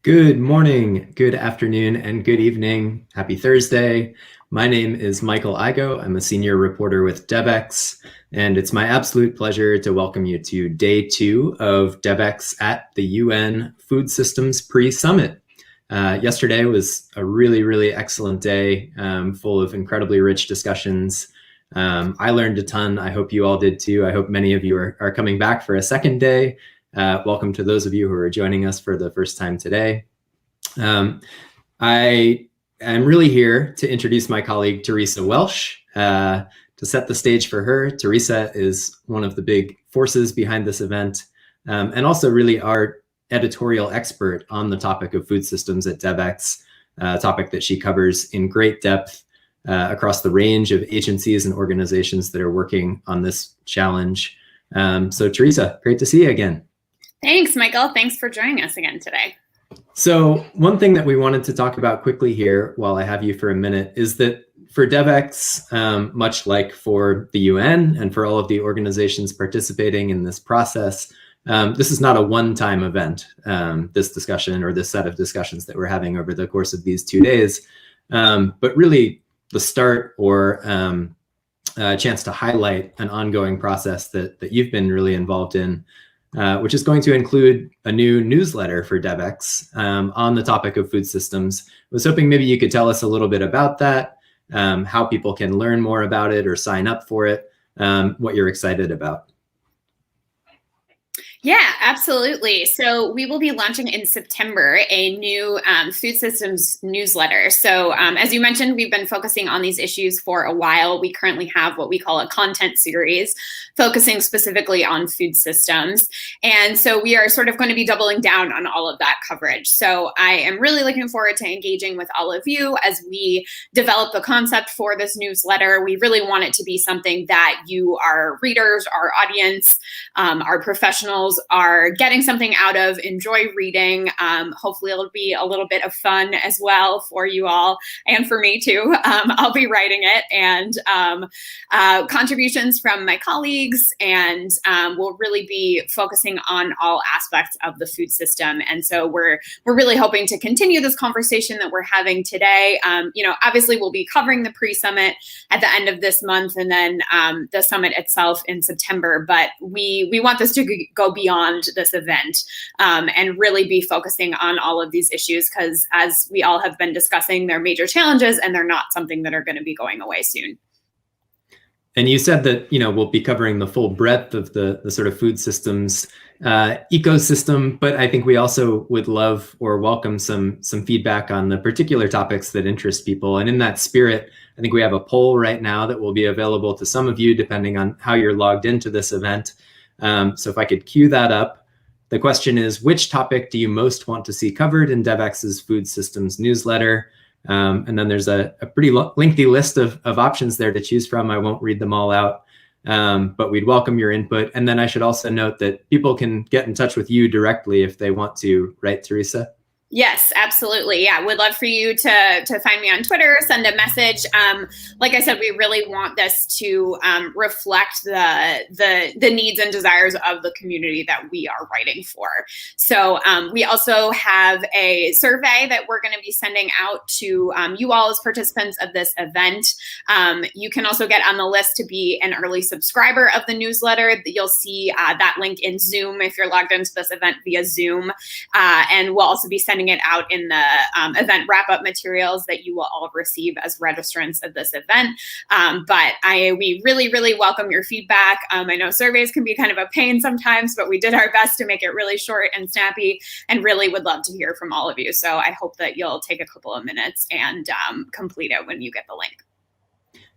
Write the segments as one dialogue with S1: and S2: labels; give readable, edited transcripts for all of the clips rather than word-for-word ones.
S1: Good morning, good afternoon, and good evening. Happy Thursday. My name is Michael Igo. I'm a senior reporter with Devex, and it's my absolute pleasure to welcome you to day 2 of Devex at the UN Food Systems Pre-Summit. Yesterday was a really excellent day, full of incredibly rich discussions. I learned a ton. I hope you all did too. I hope many of you are coming back for a second day. Welcome to those of you who are joining us for the first time today. I am really here to introduce my colleague, Theresa Welsh, to set the stage for her. Theresa is one of the big forces behind this event, and also really our editorial expert on the topic of food systems at Devex, a topic that she covers in great depth across the range of agencies and organizations that are working on this challenge. So Theresa, great to see you again.
S2: Thanks, Michael. Thanks for joining us again today.
S1: So one thing that we wanted to talk about quickly here while I have you for a minute is that for Devex, much like for the UN and for all of the organizations participating in this process, this is not a one-time event, this discussion or this set of discussions that we're having over the course of these 2 days, but really the start or a chance to highlight an ongoing process that you've been really involved in, which is going to include a new newsletter for Devex on the topic of food systems. I was hoping maybe you could tell us a little bit about that, how people can learn more about it or sign up for it, what you're excited about.
S2: Yeah, absolutely. So we will be launching in September a new food systems newsletter. So as you mentioned, we've been focusing on these issues for a while. We currently have what we call a content series focusing specifically on food systems. And so we are sort of going to be doubling down on all of that coverage. So I am really looking forward to engaging with all of you as we develop the concept for this newsletter. We really want it to be something that you, our readers, our audience, our professionals, are getting something out of, enjoy reading. Hopefully it'll be a little bit of fun as well for you all and for me too. I'll be writing it, and contributions from my colleagues, and we'll really be focusing on all aspects of the food system. And so we're really hoping to continue this conversation that we're having today. Obviously we'll be covering the pre-summit at the end of this month, and then the summit itself in September. But we want this to go beyond this event and really be focusing on all of these issues, because as we all have been discussing, they're major challenges and they're not something that are going to be going away soon.
S1: And you said that, we'll be covering the full breadth of the sort of food systems ecosystem, but I think we also would love or welcome some feedback on the particular topics that interest people. And in that spirit, I think we have a poll right now that will be available to some of you depending on how you're logged into this event. So if I could cue that up, the question is, which topic do you most want to see covered in Devex's Food Systems newsletter? And then there's a pretty lengthy list of options there to choose from. I won't read them all out, but we'd welcome your input. And then I should also note that people can get in touch with you directly if they want to, right, Theresa?
S2: Yes, absolutely. Yeah, would love for you to find me on Twitter, send a message. Like I said, we really want this to reflect the needs and desires of the community that we are writing for. So we also have a survey that we're going to be sending out to you all as participants of this event. You can also get on the list to be an early subscriber of the newsletter. You'll see that link in Zoom if you're logged into this event via Zoom. And we'll also be sending it out in the event wrap-up materials that you will all receive as registrants of this event. But we really welcome your feedback. I know surveys can be kind of a pain sometimes, but we did our best to make it really short and snappy, and really would love to hear from all of you. So I hope that you'll take a couple of minutes and complete it when you get the link.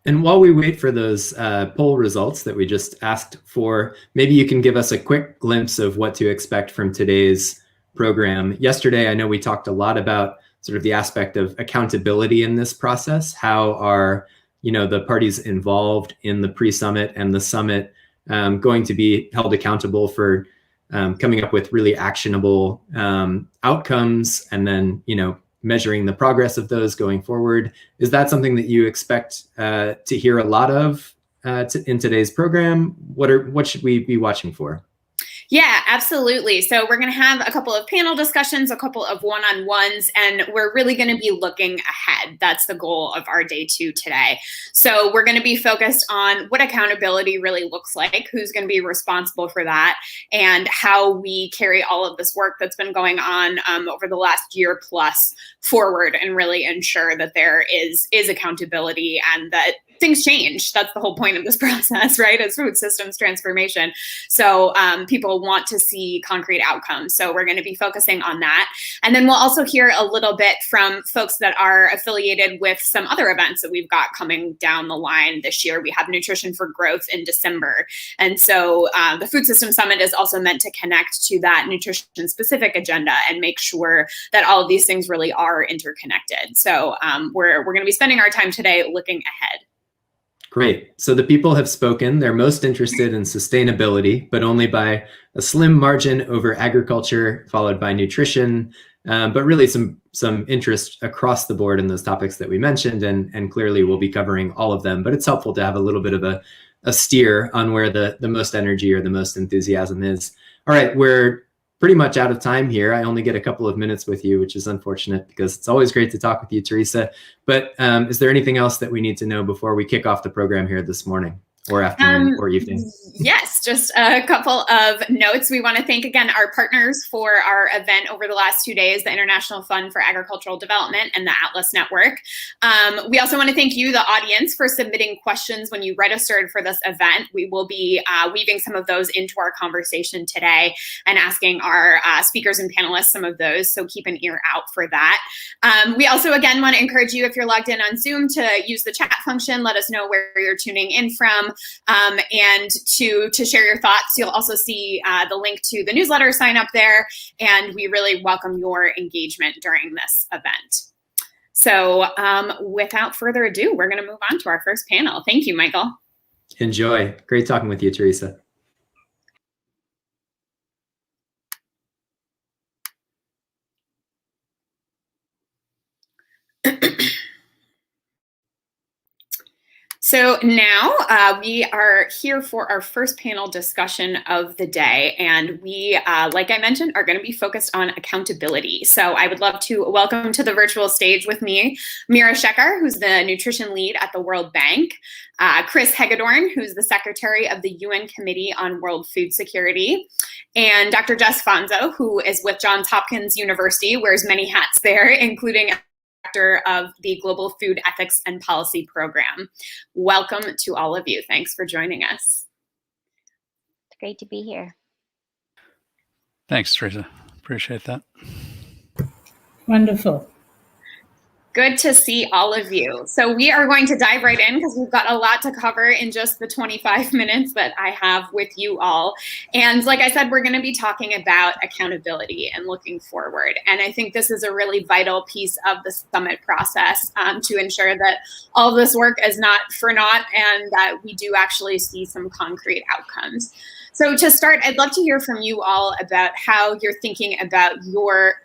S1: And while we wait for those poll results that we just asked for, maybe you can give us a quick glimpse of what to expect from today's program. Yesterday, I know we talked a lot about sort of the aspect of accountability in this process. How are, the parties involved in the pre-summit and the summit going to be held accountable for coming up with really actionable outcomes, and then, measuring the progress of those going forward? Is that something that you expect to hear a lot of in today's program? What should we be watching for?
S2: Yeah, absolutely. So we're going to have a couple of panel discussions, a couple of one-on-ones, and we're really going to be looking ahead. That's the goal of our day 2 today. So we're going to be focused on what accountability really looks like, who's going to be responsible for that, and how we carry all of this work that's been going on over the last year plus forward and really ensure that there is accountability and that things change. That's the whole point of this process, right? It's food systems transformation. So people want to see concrete outcomes. So we're going to be focusing on that. And then we'll also hear a little bit from folks that are affiliated with some other events that we've got coming down the line this year. We have Nutrition for Growth in December. And so the Food System Summit is also meant to connect to that nutrition-specific agenda and make sure that all of these things really are interconnected. So we're going to be spending our time today looking ahead.
S1: Great. So the people have spoken. They're most interested in sustainability, but only by a slim margin over agriculture, followed by nutrition, but really some interest across the board in those topics that we mentioned, and clearly we'll be covering all of them. But it's helpful to have a little bit of a steer on where the most energy or the most enthusiasm is. All right, we're pretty much out of time here. I only get a couple of minutes with you, which is unfortunate because it's always great to talk with you, Theresa. But is there anything else that we need to know before we kick off the program here this morning or afternoon or evening?
S2: Yes, just a couple of notes. We want to thank again our partners for our event over the last 2 days, the International Fund for Agricultural Development and the Atlas Network. We also want to thank you, the audience, for submitting questions when you registered for this event. We will be weaving some of those into our conversation today and asking our speakers and panelists some of those, so keep an ear out for that. We also, again, want to encourage you, if you're logged in on Zoom, to use the chat function. Let us know where you're tuning in from. And to share your thoughts. You'll also see the link to the newsletter sign up there, and we really welcome your engagement during this event. So without further ado, we're going to move on to our first panel. Thank you, Michael.
S1: Enjoy. Great talking with you, Theresa.
S2: So now we are here for our first panel discussion of the day, and we, like I mentioned, are going to be focused on accountability. So I would love to welcome to the virtual stage with me Mira Shekhar, who's the nutrition lead at the World Bank, Chris Hegedorn, who's the secretary of the UN Committee on World Food Security, and Dr. Jess Fonzo, who is with Johns Hopkins University, wears many hats there, including Director of the Global Food Ethics and Policy Program. Welcome to all of you. Thanks for joining us.
S3: It's great to be here.
S4: Thanks, Theresa. Appreciate that.
S5: Wonderful.
S2: Good to see all of you. So we are going to dive right in because we've got a lot to cover in just the 25 minutes that I have with you all. And like I said, we're going to be talking about accountability and looking forward. And I think this is a really vital piece of the summit process to ensure that all of this work is not for naught and that we do actually see some concrete outcomes. So to start, I'd love to hear from you all about how you're thinking about your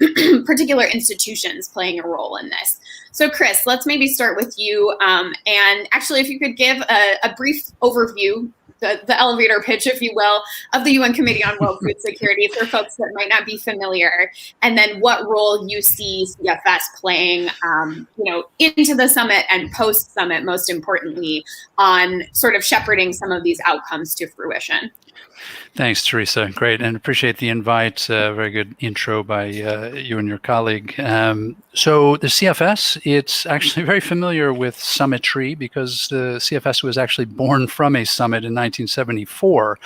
S2: particular institutions playing a role in this. So Chris, let's maybe start with you. And actually, if you could give a brief overview, the elevator pitch, if you will, of the UN Committee on World Food Security for folks that might not be familiar, and then what role you see CFS playing, into the summit and post-summit, most importantly, on sort of shepherding some of these outcomes to fruition.
S4: Thanks, Theresa. Great, and appreciate the invite. Very good intro by you and your colleague. So the CFS, it's actually very familiar with summitry because the CFS was actually born from a summit in 1974.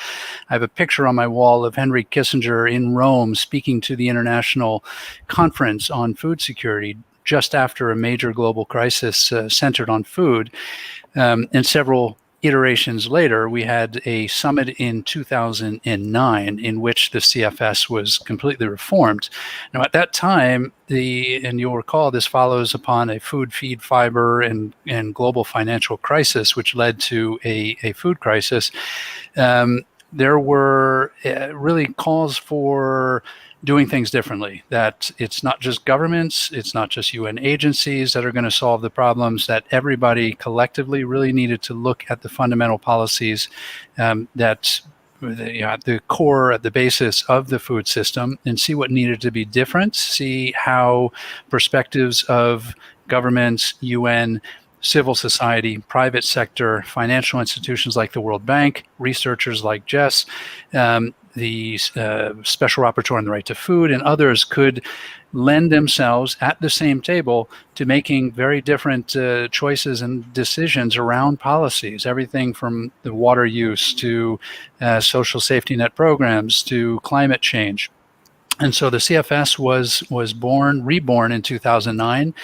S4: I have a picture on my wall of Henry Kissinger in Rome speaking to the International Conference on Food Security just after a major global crisis centered on food, and several iterations later, we had a summit in 2009 in which the CFS was completely reformed. Now, at that time, and you'll recall this follows upon a food, feed, fiber, and global financial crisis, which led to a food crisis. There were really calls for doing things differently, that it's not just governments, it's not just UN agencies that are going to solve the problems, that everybody collectively really needed to look at the fundamental policies that the core, at the basis of the food system, and see what needed to be different, see how perspectives of governments, UN, civil society, private sector, financial institutions like the World Bank, researchers like Jess, the Special Rapporteur on the Right to Food, and others could lend themselves at the same table to making very different choices and decisions around policies, everything from the water use to social safety net programs to climate change. And so the CFS was reborn in 2009.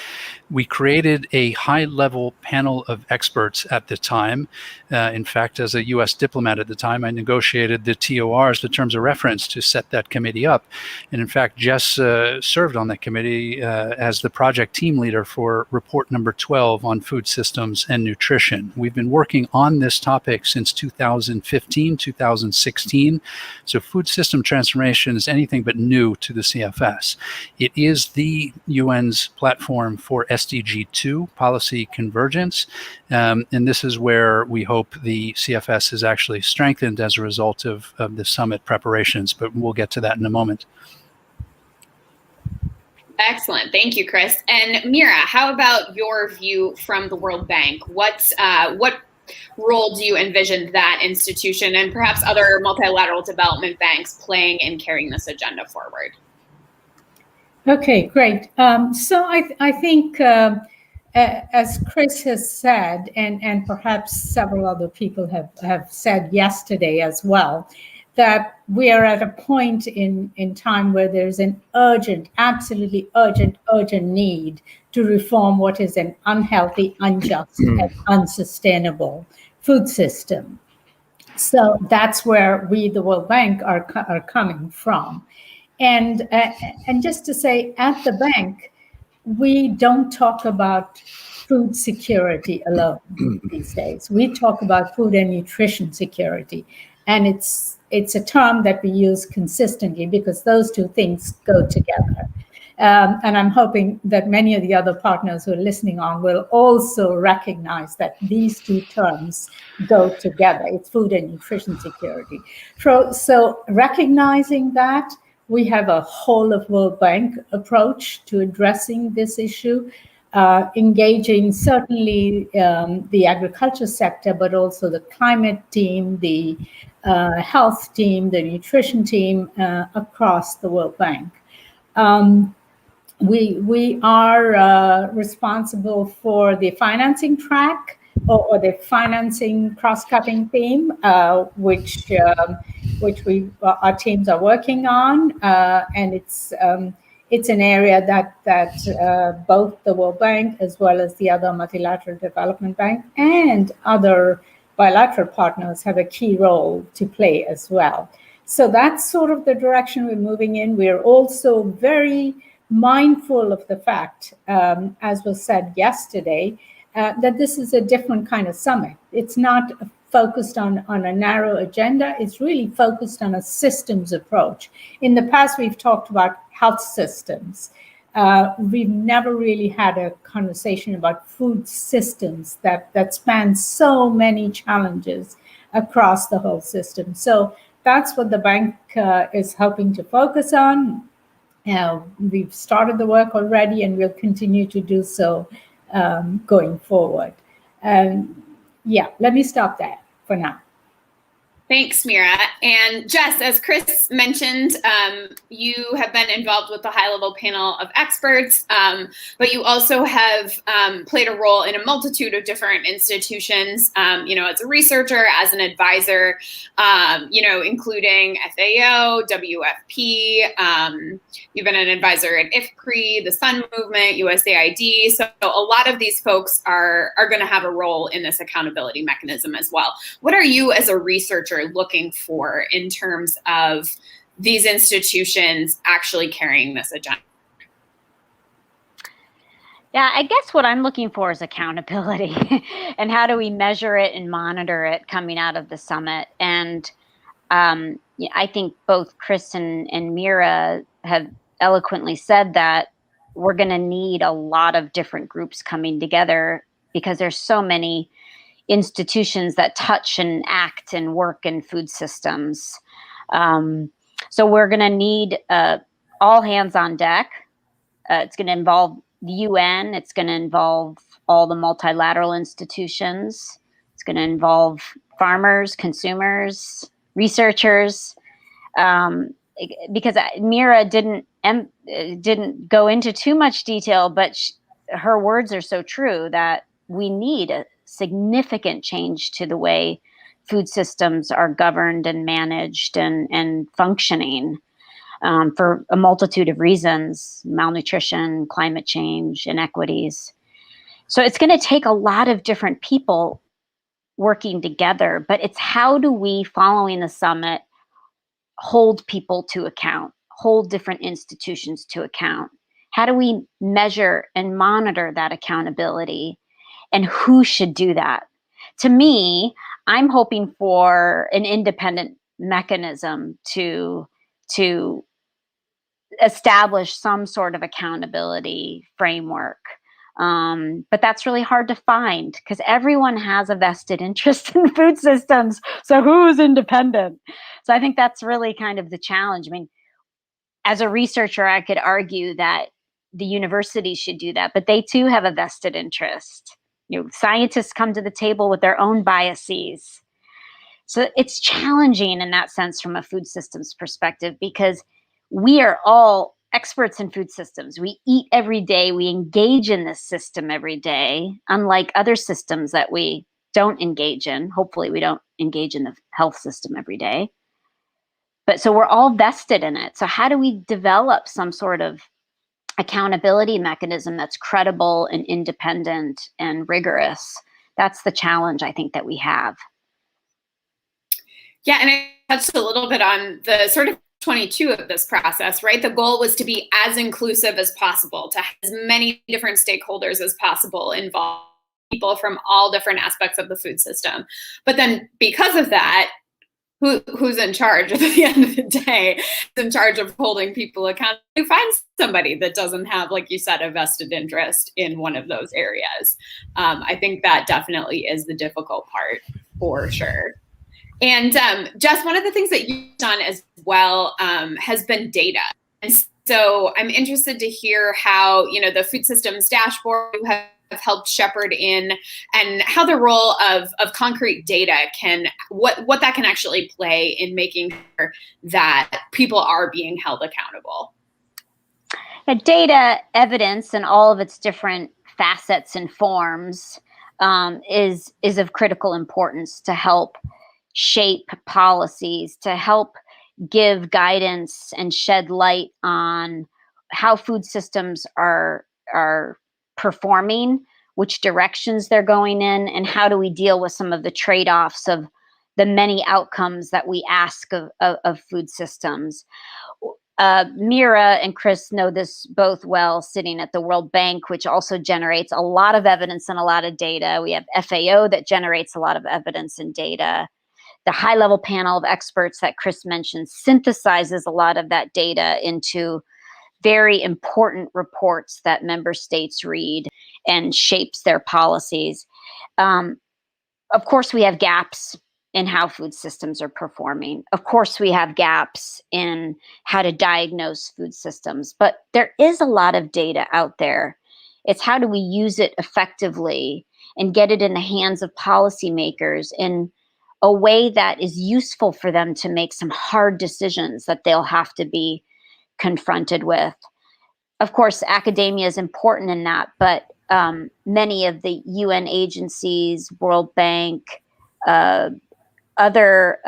S4: We created a high-level panel of experts at the time. In fact, as a U.S. diplomat at the time, I negotiated the TORs, the terms of reference, to set that committee up. And in fact, Jess served on that committee as the project team leader for report number 12 on food systems and nutrition. We've been working on this topic since 2015, 2016. So food system transformation is anything but new to the CFS. It is the UN's platform for SDG 2, policy convergence. And this is where we hope the CFS is actually strengthened as a result of the summit preparations, but we'll get to that in a moment.
S2: Excellent. Thank you, Chris. And Mira, how about your view from the World Bank? What role do you envision that institution and perhaps other multilateral development banks playing in carrying this agenda forward?
S5: Okay, great. So I think, as Chris has said, and perhaps several other people have said yesterday as well, that we are at a point in time where there's an urgent, absolutely urgent need to reform what is an unhealthy, unjust, and unsustainable food system. So that's where we, the World Bank, are coming from. And just to say, at the bank, we don't talk about food security alone these days. We talk about food and nutrition security. And it's a term that we use consistently because those two things go together. And I'm hoping that many of the other partners who are listening on will also recognize that these two terms go together. It's food and nutrition security. So recognizing that, we have a whole of World Bank approach to addressing this issue, engaging certainly the agriculture sector, but also the climate team, the health team, the nutrition team across the World Bank. We are responsible for the financing track or the financing cross-cutting theme, which our teams are working on, and it's an area that both the World Bank as well as the other multilateral development bank and other bilateral partners have a key role to play as well. So that's sort of the direction we're moving in. We're also very mindful of the fact, as was said yesterday, that this is a different kind of summit. It's not focused on a narrow agenda. It's really focused on a systems approach. In the past, we've talked about health systems. We've never really had a conversation about food systems that span so many challenges across the whole system. So that's what the bank is hoping to focus on. We've started the work already, and we'll continue to do so going forward. Yeah, let me stop there for now.
S2: Thanks, Mira. And Jess, as Chris mentioned, you have been involved with the high-level panel of experts, but you also have played a role in a multitude of different institutions, as a researcher, as an advisor, including FAO, WFP. You've been an advisor at IFPRI, the Sun Movement, USAID. So a lot of these folks are going to have a role in this accountability mechanism as well. What are you, as a researcher, looking for in terms of these institutions actually carrying this agenda?
S3: Yeah, I guess what I'm looking for is accountability and how do we measure it and monitor it coming out of the summit. And I think both Chris and Mira have eloquently said that we're going to need a lot of different groups coming together because there's so many institutions that touch and act and work in food systems. So we're going to need all hands on deck. It's going to involve the UN. It's going to involve all the multilateral institutions. It's going to involve farmers, consumers, researchers. Because Mira didn't go into too much detail, but her words are so true that we need a significant change to the way food systems are governed and managed and functioning for a multitude of reasons: malnutrition, climate change, inequities. So it's going to take a lot of different people working together, but it's how do we, following the summit, hold people to account, hold different institutions to account? How do we measure and monitor that accountability, and who should do that? To me, I'm hoping for an independent mechanism to establish some sort of accountability framework. But that's really hard to find because everyone has a vested interest in food systems. So who's independent? So I think that's really kind of the challenge. I mean, as a researcher, I could argue that the universities should do that, but they too have a vested interest. Scientists come to the table with their own biases. So it's challenging in that sense from a food systems perspective, because we are all experts in food systems. We eat every day. We engage in this system every day, unlike other systems that we don't engage in. Hopefully we don't engage in the health system every day. But so we're all vested in it. So how do we develop some sort of accountability mechanism that's credible and independent and rigorous? That's the challenge I think that we have.
S2: Yeah, and I touched a little bit on the sort of 22 of this process, right? The goal was to be as inclusive as possible, to have as many different stakeholders as possible involved, people from all different aspects of the food system. But then because of that, who's in charge at the end of the day? Who's in charge of holding people accountable? You find somebody that doesn't have, like you said, a vested interest in one of those areas. I think that definitely is the difficult part, for sure. And Jess, one of the things that you've done as well has been data. And so I'm interested to hear how, the food systems dashboard you have helped shepherd in, and how the role of concrete data what that can actually play in making sure that people are being held accountable.
S3: Data, evidence, and all of its different facets and forms is of critical importance to help shape policies, to help give guidance and shed light on how food systems are performing, which directions they're going in, and how do we deal with some of the trade-offs of the many outcomes that we ask of food systems. Mira and Chris know this both well, sitting at the World Bank, which also generates a lot of evidence and a lot of data. We have FAO that generates a lot of evidence and data. The high-level panel of experts that Chris mentioned synthesizes a lot of that data into very important reports that member states read and shapes their policies. Of course, we have gaps in how food systems are performing. Of course, we have gaps in how to diagnose food systems, but there is a lot of data out there. It's how do we use it effectively and get it in the hands of policymakers in a way that is useful for them to make some hard decisions that they'll have to be confronted with. Of course, academia is important in that, but many of the UN agencies, World Bank, other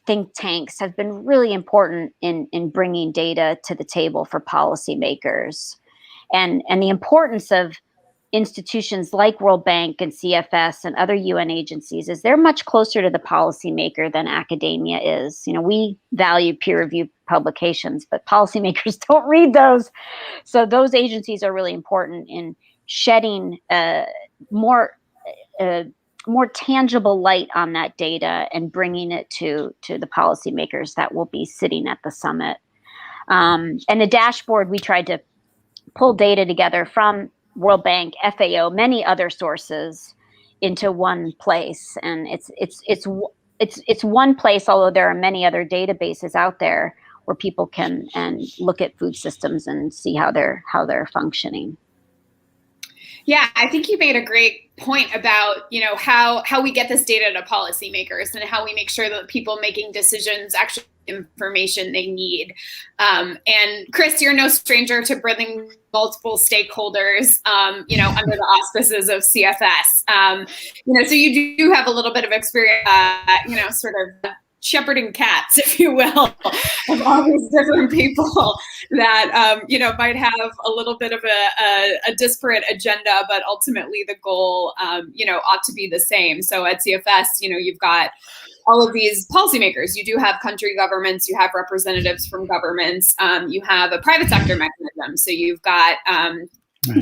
S3: think tanks have been really important in bringing data to the table for policymakers. And the importance of institutions like World Bank and CFS and other UN agencies is they're much closer to the policymaker than academia is. We value peer-reviewed publications, but policymakers don't read those. So those agencies are really important in shedding more tangible light on that data and bringing it to the policymakers that will be sitting at the summit. And the dashboard, we tried to pull data together from World Bank, FAO, many other sources into one place, and it's one place, although there are many other databases out there where people can and look at food systems and see how they're functioning.
S2: Yeah, I think you made a great point about, how we get this data to policymakers and how we make sure that people making decisions actually have information they need. And Chris, you're no stranger to bringing multiple stakeholders, under the auspices of CFS. So you do have a little bit of experience, sort of shepherding cats, if you will, of all these different people that might have a little bit of a disparate agenda, but ultimately the goal ought to be the same. So at CFS, you've got all of these policymakers. You do have country governments, you have representatives from governments, you have a private sector mechanism. So you've got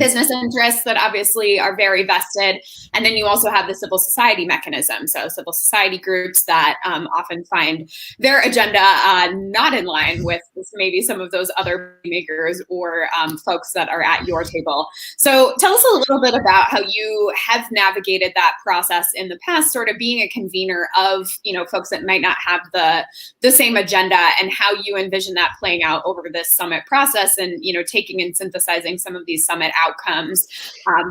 S2: business interests that obviously are very vested. And then you also have the civil society mechanism. So civil society groups that often find their agenda not in line with maybe some of those other makers or folks that are at your table. So tell us a little bit about how you have navigated that process in the past, sort of being a convener of, folks that might not have the same agenda, and how you envision that playing out over this summit process, and, taking and synthesizing some of these summit outcomes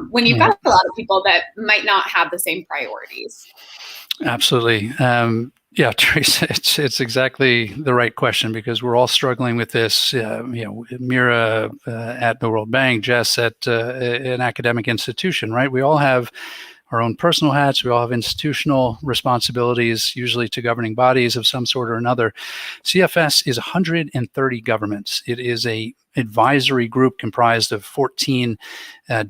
S2: when you've got a lot of people that might not have the same priorities.
S4: Absolutely. Yeah, Theresa, it's exactly the right question, because we're all struggling with this. Mira at the World Bank, Jess at an academic institution, right? We all have our own personal hats. We all have institutional responsibilities, usually to governing bodies of some sort or another. CFS is 130 governments. It is a advisory group comprised of 14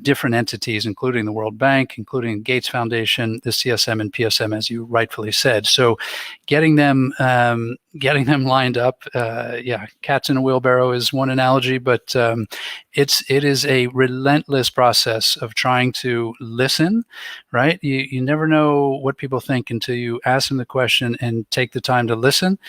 S4: different entities, including the World Bank, including Gates Foundation, the CSM and PSM, as you rightfully said. So getting them lined up, cats in a wheelbarrow is one analogy, but it is a relentless process of trying to listen, right? You never know what people think until you ask them the question and take the time to listen.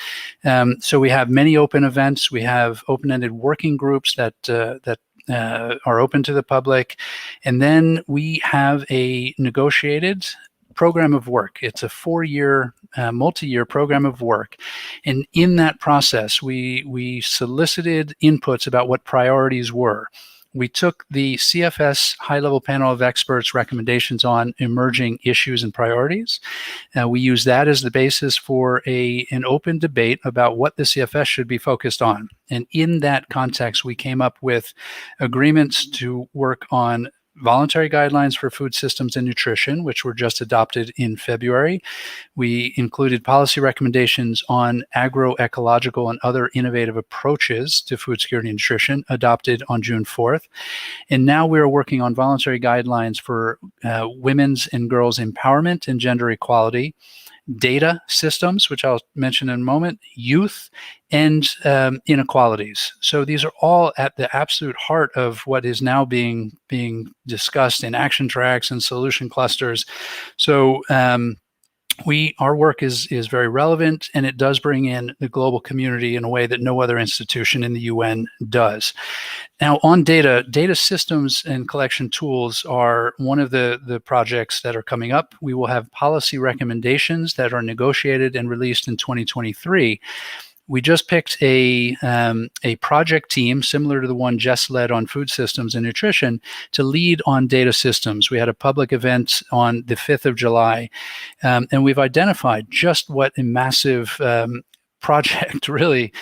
S4: So we have many open events. We have open-ended working groups that are open to the public. And then we have a negotiated program of work. It's a 4-year, multi-year program of work. And in that process, we solicited inputs about what priorities were. We took the CFS high-level panel of experts' recommendations on emerging issues and priorities. We used that as the basis for an open debate about what the CFS should be focused on. And in that context, we came up with agreements to work on voluntary guidelines for food systems and nutrition, which were just adopted in February. We included policy recommendations on agroecological and other innovative approaches to food security and nutrition, adopted on June 4th. And now we're working on voluntary guidelines for women's and girls' empowerment and gender equality, data systems, which I'll mention in a moment, youth, and inequalities. So these are all at the absolute heart of what is now being discussed in action tracks and solution clusters. So our work is very relevant, and it does bring in the global community in a way that no other institution in the UN does. Now, on data systems and collection tools are one of the projects that are coming up. We will have policy recommendations that are negotiated and released in 2023. We just picked a project team similar to the one Jess led on food systems and nutrition to lead on data systems. We had a public event on the 5th of July, and we've identified just what a massive project really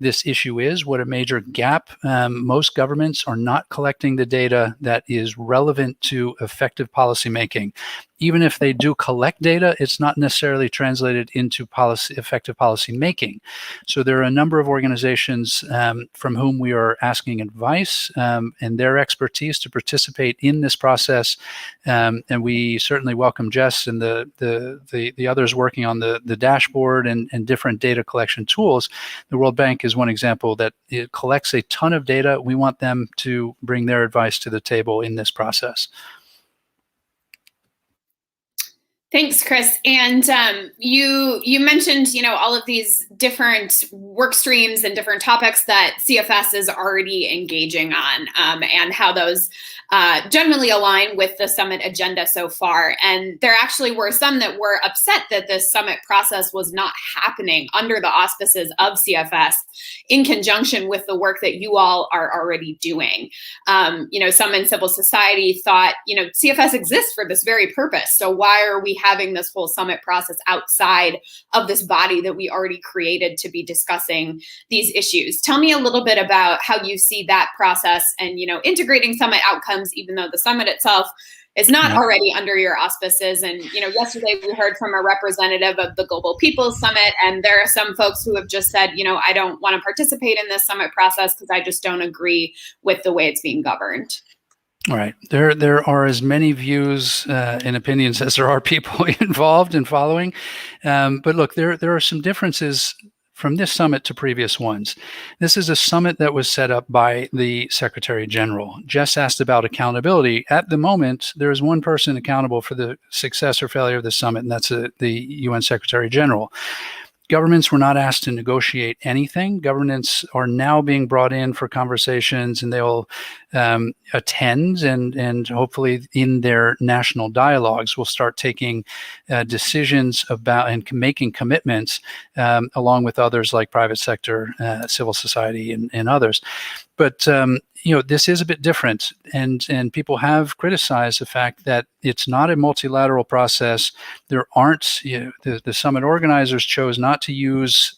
S4: this issue is, what a major gap. Most governments are not collecting the data that is relevant to effective policymaking. Even if they do collect data, it's not necessarily translated into effective policy making. So there are a number of organizations from whom we are asking advice and their expertise to participate in this process. And we certainly welcome Jess and the others working on the dashboard and different data collection tools. The World Bank is one example that it collects a ton of data. We want them to bring their advice to the table in this process.
S2: Thanks, Chris. And you mentioned, all of these different work streams and different topics that CFS is already engaging on, and how those generally align with the summit agenda so far. And there actually were some that were upset that this summit process was not happening under the auspices of CFS in conjunction with the work that you all are already doing. Some in civil society thought, CFS exists for this very purpose. So why are we having this whole summit process outside of this body that we already created to be discussing these issues? Tell me a little bit about how you see that process and, integrating summit outcomes, even though the summit itself is not already under your auspices. And, yesterday we heard from a representative of the Global People's Summit, and there are some folks who have just said, I don't want to participate in this summit process because I just don't agree with the way it's being governed.
S4: All right. There are as many views and opinions as there are people involved in following. But look, there are some differences from this summit to previous ones. This is a summit that was set up by the Secretary General. Jess asked about accountability. At the moment, there is one person accountable for the success or failure of the summit, and that's the UN Secretary General. Governments were not asked to negotiate anything. Governments are now being brought in for conversations, and they'll attend and hopefully in their national dialogues will start taking decisions about and making commitments along with others like private sector, civil society, and others. But this is a bit different, and people have criticized the fact that it's not a multilateral process. There aren't, the summit organizers chose not to use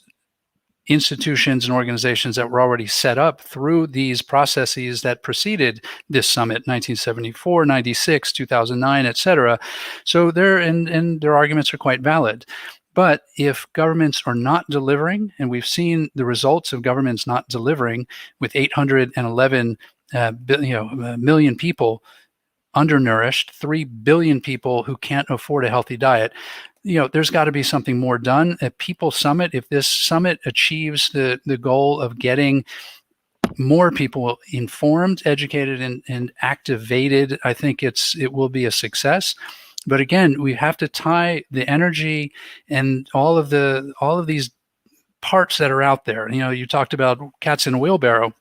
S4: institutions and organizations that were already set up through these processes that preceded this summit, 1974, 96, 2009, et cetera. So their arguments are quite valid. But if governments are not delivering, and we've seen the results of governments not delivering with 811 million people undernourished, 3 billion people who can't afford a healthy diet, there's got to be something more done. At People Summit, if this summit achieves the goal of getting more people informed, educated, and activated, I think it will be a success. But again, we have to tie the energy and all of these parts that are out there. You talked about cats in a wheelbarrow.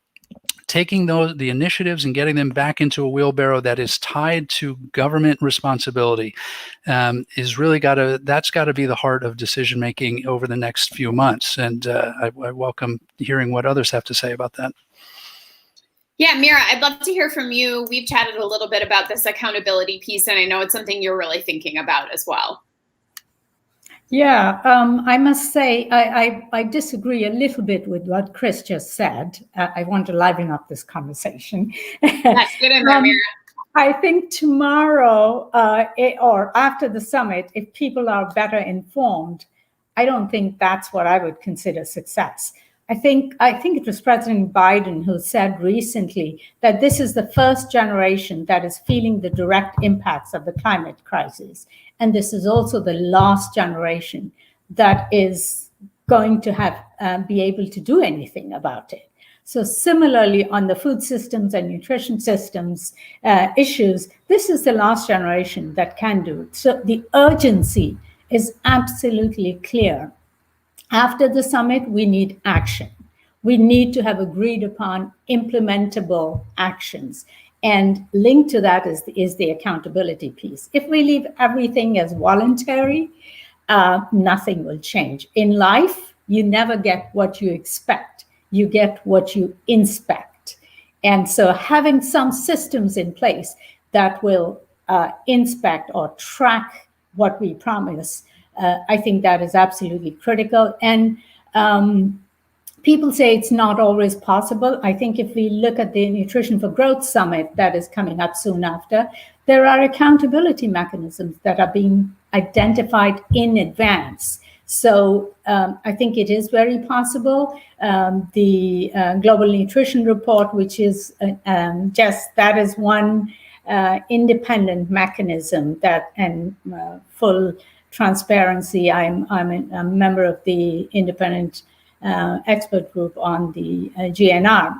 S4: Taking the initiatives and getting them back into a wheelbarrow that is tied to government responsibility is really that's got to be the heart of decision making over the next few months. And I welcome hearing what others have to say about that.
S2: Yeah, Mira, I'd love to hear from you. We've chatted a little bit about this accountability piece, and I know it's something you're really thinking about as well.
S5: Yeah, I must say I disagree a little bit with what Chris just said. I want to liven up this conversation.
S2: Yes, get in there, Mira.
S5: I think tomorrow or after the summit, if people are better informed, I don't think that's what I would consider success. I think it was President Biden who said recently that this is the first generation that is feeling the direct impacts of the climate crisis. And this is also the last generation that is going to be able to do anything about it. So similarly, on the food systems and nutrition systems issues, this is the last generation that can do it. So the urgency is absolutely clear. After the summit, we need action. We need to have agreed upon implementable actions. And linked to that is the accountability piece. If we leave everything as voluntary, nothing will change. In life, you never get what you expect. You get what you inspect. And so having some systems in place that will inspect or track what we promise, I think that is absolutely critical. And people say it's not always possible. I think if we look at the Nutrition for Growth Summit that is coming up soon after, there are accountability mechanisms that are being identified in advance. So I think it is very possible. The Global Nutrition Report, which is that is one independent mechanism that, and full transparency, I'm a member of the independent expert group on the GNR.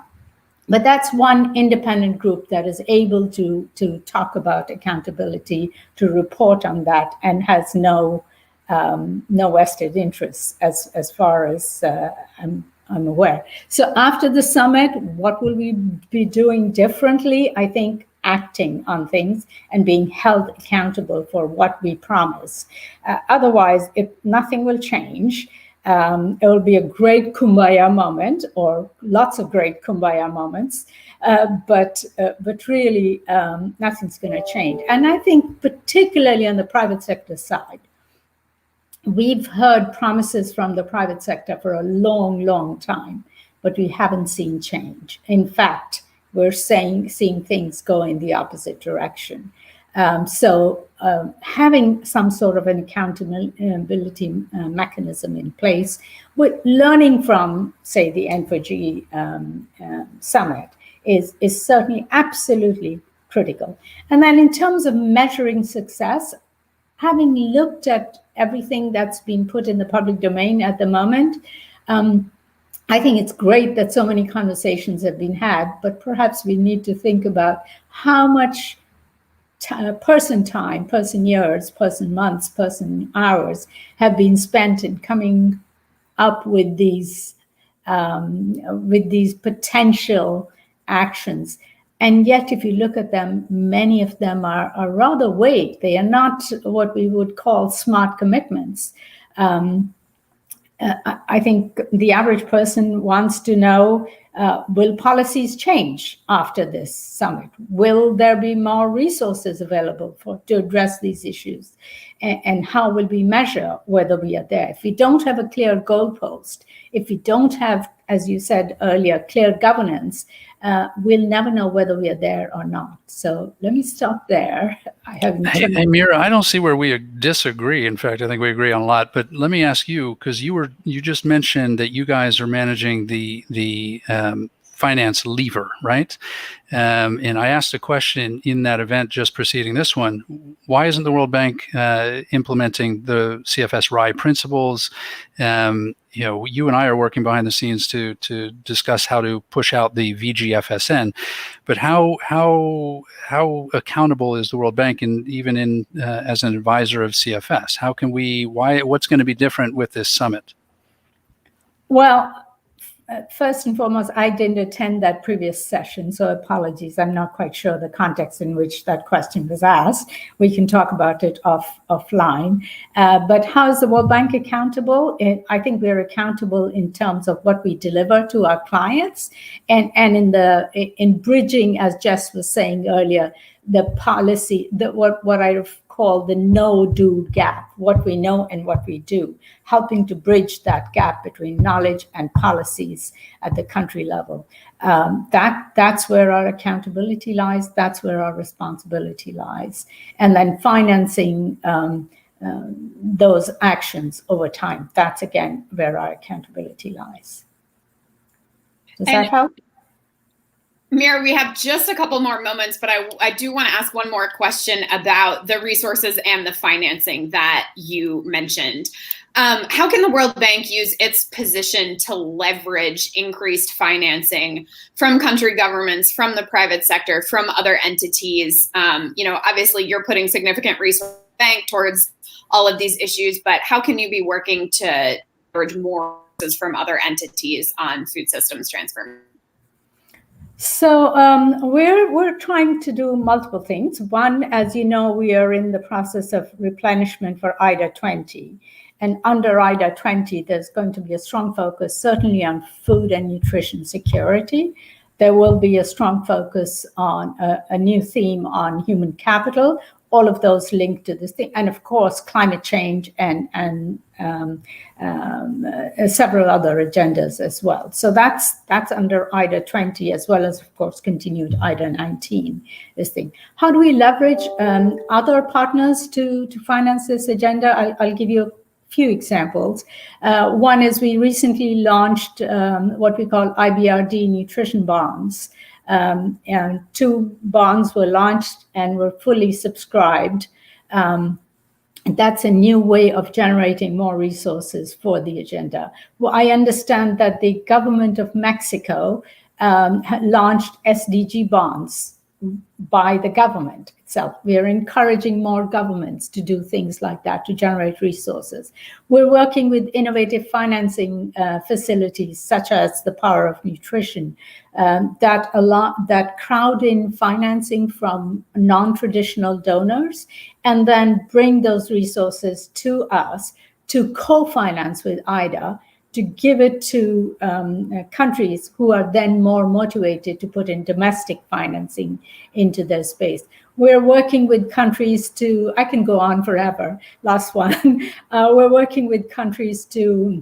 S5: But that's one independent group that is able to talk about accountability, to report on that, and has no vested interests as far as I'm aware. So after the summit, what will we be doing differently? I think acting on things and being held accountable for what we promise. Otherwise, if nothing will change, it will be a great kumbaya moment, or lots of great kumbaya moments, but really nothing's going to change. And I think particularly on the private sector side, we've heard promises from the private sector for a long, long time, but we haven't seen change. In fact, we're seeing things go in the opposite direction. So having some sort of an accountability mechanism in place, with learning from, say, the N4G summit is certainly absolutely critical. And then in terms of measuring success, having looked at everything that's been put in the public domain at the moment, I think it's great that so many conversations have been had, but perhaps we need to think about how much person time, person years, person months, person hours have been spent in coming up with these potential actions. And yet, if you look at them, many of them are rather vague. They are not what we would call smart commitments. I think the average person wants to know, will policies change after this summit? Will there be more resources available to address these issues? And how will we measure whether we are there? If we don't have a clear goalpost, if we don't have, as you said earlier, clear governance, we'll never know whether we are there or not. So let me stop there.
S4: Hey, Mira, I don't see where we disagree. In fact, I think we agree on a lot. But let me ask you, because you just mentioned that you guys are managing the finance lever, right? And I asked a question in that event just preceding this one. Why isn't the World Bank implementing the CFS RIE principles? You and I are working behind the scenes to discuss how to push out the VGFSN, but how accountable is the World Bank, and even in as an advisor of CFS? How can what's going to be different with this summit?
S5: Well, first and foremost, I didn't attend that previous session, so apologies. I'm not quite sure the context in which that question was asked. We can talk about it offline. But how is the World Bank accountable? I think we're accountable in terms of what we deliver to our clients, and in bridging, as Jess was saying earlier, the policy, what I call the know-do gap, what we know and what we do, helping to bridge that gap between knowledge and policies at the country level. That's where our accountability lies. That's where our responsibility lies. And then financing those actions over time. That's, again, where our accountability lies. Does that help?
S2: Mira, we have just a couple more moments, but I do want to ask one more question about the resources and the financing that you mentioned. How can the World Bank use its position to leverage increased financing from country governments, from the private sector, from other entities? Obviously you're putting significant resources bank towards all of these issues, but how can you be working to leverage more resources from other entities on food systems transformation?
S5: So we're trying to do multiple things. One, as you know, we are in the process of replenishment for IDA 20. And under IDA 20, there's going to be a strong focus, certainly on food and nutrition security. There will be a strong focus on a new theme on human capital, all of those linked to this thing, and of course, climate change and several other agendas as well. So that's under IDA 20, as well as, of course, continued IDA 19, this thing. How do we leverage other partners to finance this agenda? I'll give you a few examples. One is we recently launched what we call IBRD nutrition bonds. And 2 bonds were launched and were fully subscribed. That's a new way of generating more resources for the agenda. Well, I understand that the government of Mexico launched SDG bonds by the government itself. We are encouraging more governments to do things like that to generate resources. We're working with innovative financing facilities such as the Power of Nutrition that crowd in financing from non-traditional donors and then bring those resources to us to co-finance with IDA, to give it to countries who are then more motivated to put in domestic financing into their space. We're working with countries to, I can go on forever, last one. We're working with countries to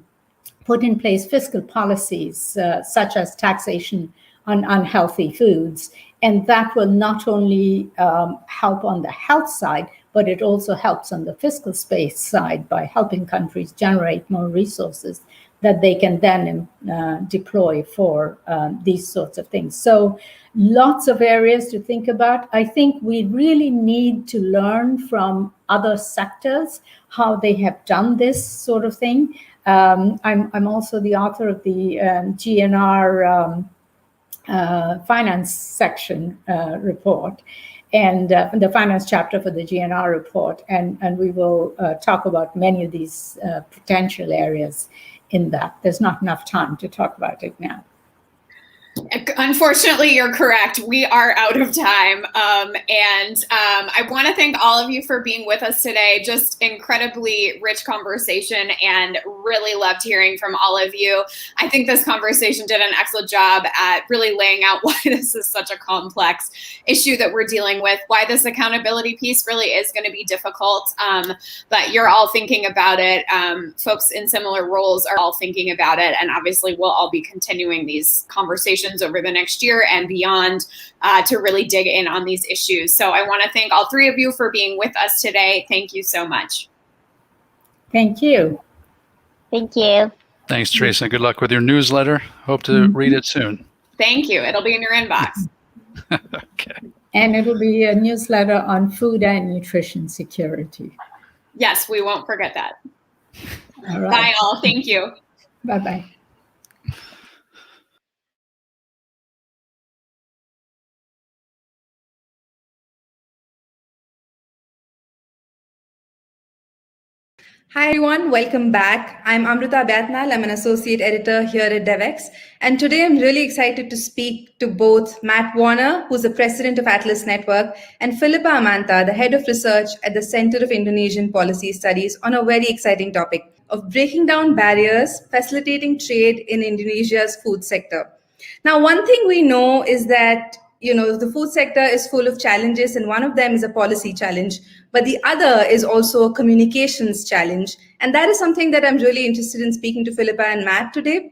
S5: put in place fiscal policies such as taxation on unhealthy foods. And that will not only help on the health side, but it also helps on the fiscal space side by helping countries generate more resources that they can then deploy for these sorts of things. So lots of areas to think about. I think we really need to learn from other sectors how they have done this sort of thing. I'm also the author of the GNR finance section report, and the finance chapter for the GNR report. And we will talk about many of these potential areas in that. There's not enough time to talk about it now.
S2: Unfortunately, you're correct. We are out of time. I want to thank all of you for being with us today. Just incredibly rich conversation and really loved hearing from all of you. I think this conversation did an excellent job at really laying out why this is such a complex issue that we're dealing with, why this accountability piece really is going to be difficult. But you're all thinking about it. Folks in similar roles are all thinking about it. And obviously, we'll all be continuing these conversations over the next year and beyond to really dig in on these issues. So I want to thank all three of you for being with us today. Thank you so much.
S5: Thank you.
S3: Thank you.
S4: Thanks, Theresa. Good luck with your newsletter. Hope to read it soon.
S2: Thank you. It'll be in your inbox.
S4: Okay.
S5: And it'll be a newsletter on food and nutrition security.
S2: Yes, we won't forget that.
S5: All right.
S2: Bye all. Thank you.
S5: Bye-bye.
S6: Hi everyone, welcome back. I'm Amrita Batnal. I'm an associate editor here at Devex. And today I'm really excited to speak to both Matt Warner, who's the president of Atlas Network, and Philippa Amanta, the head of research at the Center of Indonesian Policy Studies, on a very exciting topic of breaking down barriers, facilitating trade in Indonesia's food sector. Now, one thing we know is that the food sector is full of challenges, and one of them is a policy challenge, but the other is also a communications challenge. And that is something that I'm really interested in speaking to Philippa and Matt today.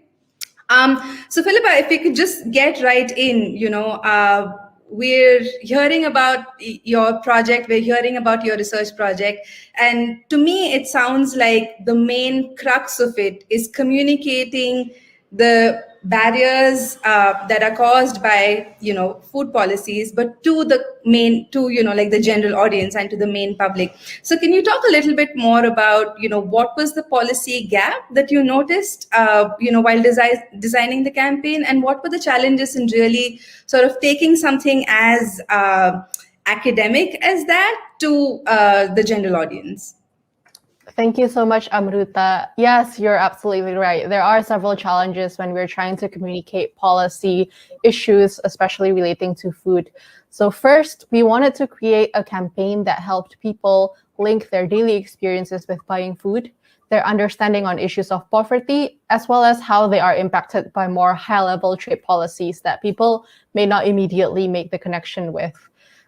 S6: So Philippa, if we could just get right in, we're hearing about your project, we're hearing about your research project. And to me, it sounds like the main crux of it is communicating the barriers that are caused by food policies, but to the the general audience and to the main public. So can you talk a little bit more about what was the policy gap that you noticed while designing the campaign, and what were the challenges in really sort of taking something as academic as that to the general audience?
S7: Thank you so much, Amruta. Yes, you're absolutely right. There are several challenges when we're trying to communicate policy issues, especially relating to food. So first, we wanted to create a campaign that helped people link their daily experiences with buying food, their understanding on issues of poverty, as well as how they are impacted by more high-level trade policies that people may not immediately make the connection with.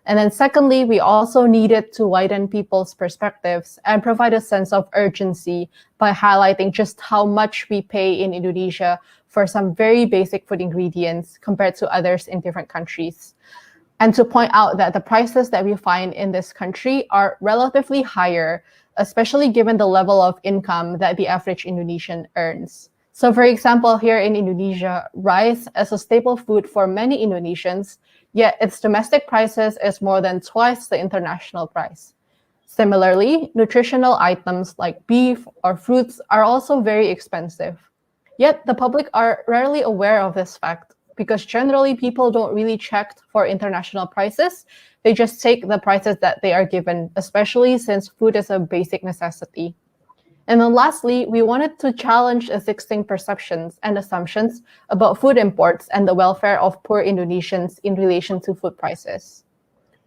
S7: And then secondly, we also needed to widen people's perspectives and provide a sense of urgency by highlighting just how much we pay in Indonesia for some very basic food ingredients compared to others in different countries. And to point out that the prices that we find in this country are relatively higher, especially given the level of income that the average Indonesian earns. So for example, here in Indonesia, rice is a staple food for many Indonesians, yet its domestic prices is more than twice the international price. Similarly, nutritional items like beef or fruits are also very expensive. Yet the public are rarely aware of this fact. because generally people don't really check for international prices. They just take the prices that they are given, especially since food is a basic necessity. And then lastly, we wanted to challenge existing perceptions and assumptions about food imports and the welfare of poor Indonesians in relation to food prices.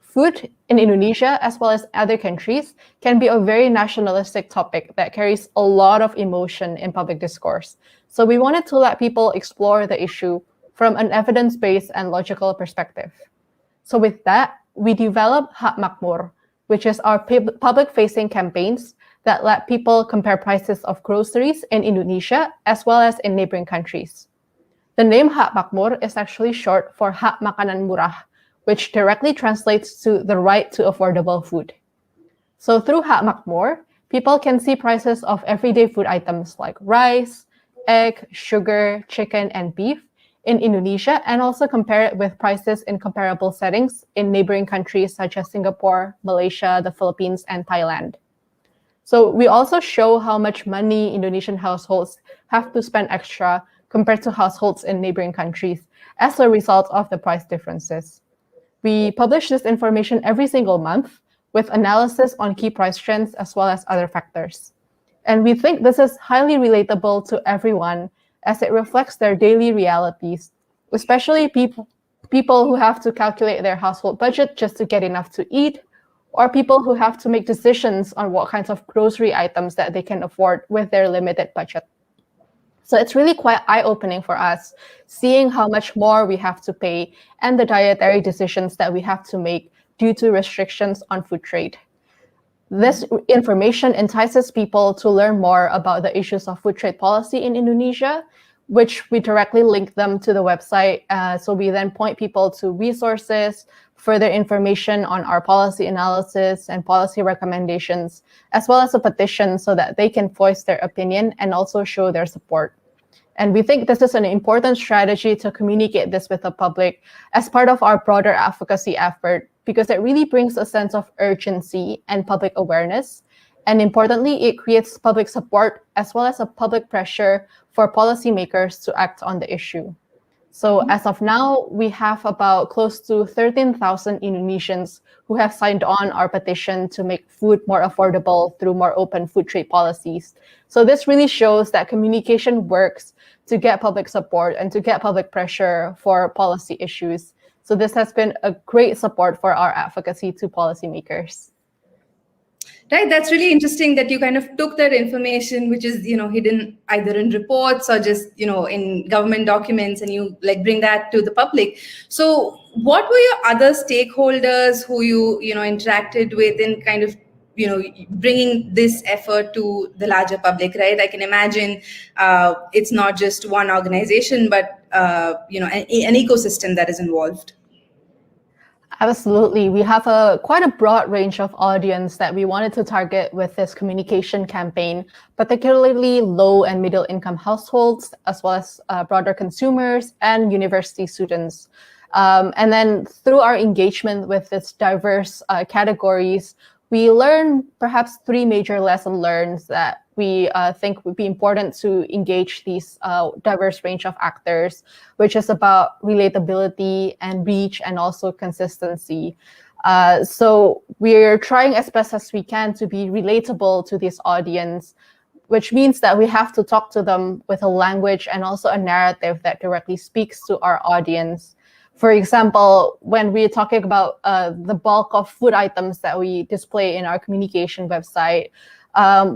S7: Food in Indonesia, as well as other countries, can be a very nationalistic topic that carries a lot of emotion in public discourse. So we wanted to let people explore the issue from an evidence-based and logical perspective. So with that, we developed Hak Makmur, which is our public-facing campaigns that let people compare prices of groceries in Indonesia as well as in neighboring countries. The name Hak Makmur is actually short for Hak Makanan Murah, which directly translates to the right to affordable food. So through Hak Makmur, people can see prices of everyday food items like rice, egg, sugar, chicken, and beef in Indonesia, and also compare it with prices in comparable settings in neighboring countries such as Singapore, Malaysia, the Philippines, and Thailand. So we also show how much money Indonesian households have to spend extra compared to households in neighboring countries as a result of the price differences. We publish this information every single month with analysis on key price trends as well as other factors. And we think this is highly relatable to everyone as it reflects their daily realities, especially people who have to calculate their household budget just to get enough to eat, or people who have to make decisions on what kinds of grocery items that they can afford with their limited budget. So it's really quite eye-opening for us, seeing how much more we have to pay and the dietary decisions that we have to make due to restrictions on food trade. This information entices people to learn more about the issues of food trade policy in Indonesia, which we directly link them to the website. So we then point people to resources, further information on our policy analysis and policy recommendations, as well as a petition so that they can voice their opinion and also show their support. And we think this is an important strategy to communicate this with the public as part of our broader advocacy effort, because it really brings a sense of urgency and public awareness. And importantly, it creates public support as well as a public pressure for policymakers to act on the issue. So as of now, we have about close to 13,000 Indonesians who have signed on our petition to make food more affordable through more open food trade policies. So this really shows that communication works to get public support and to get public pressure for policy issues. So this has been a great support for our advocacy to policymakers.
S6: Right, that's really interesting that you kind of took that information, which is, hidden either in reports or just, in government documents, and you bring that to the public. So what were your other stakeholders who you, interacted with in kind of, bringing this effort to the larger public, right? I can imagine it's not just one organization, but, an ecosystem that is involved.
S7: Absolutely. We have quite a broad range of audience that we wanted to target with this communication campaign, particularly low and middle income households, as well as broader consumers and university students. And then through our engagement with this diverse categories, we learned perhaps 3 major lessons learned that we think would be important to engage these diverse range of actors, which is about relatability and reach and also consistency. So we're trying as best as we can to be relatable to this audience, which means that we have to talk to them with a language and also a narrative that directly speaks to our audience. For example, when we're talking about the bulk of food items that we display in our communication website,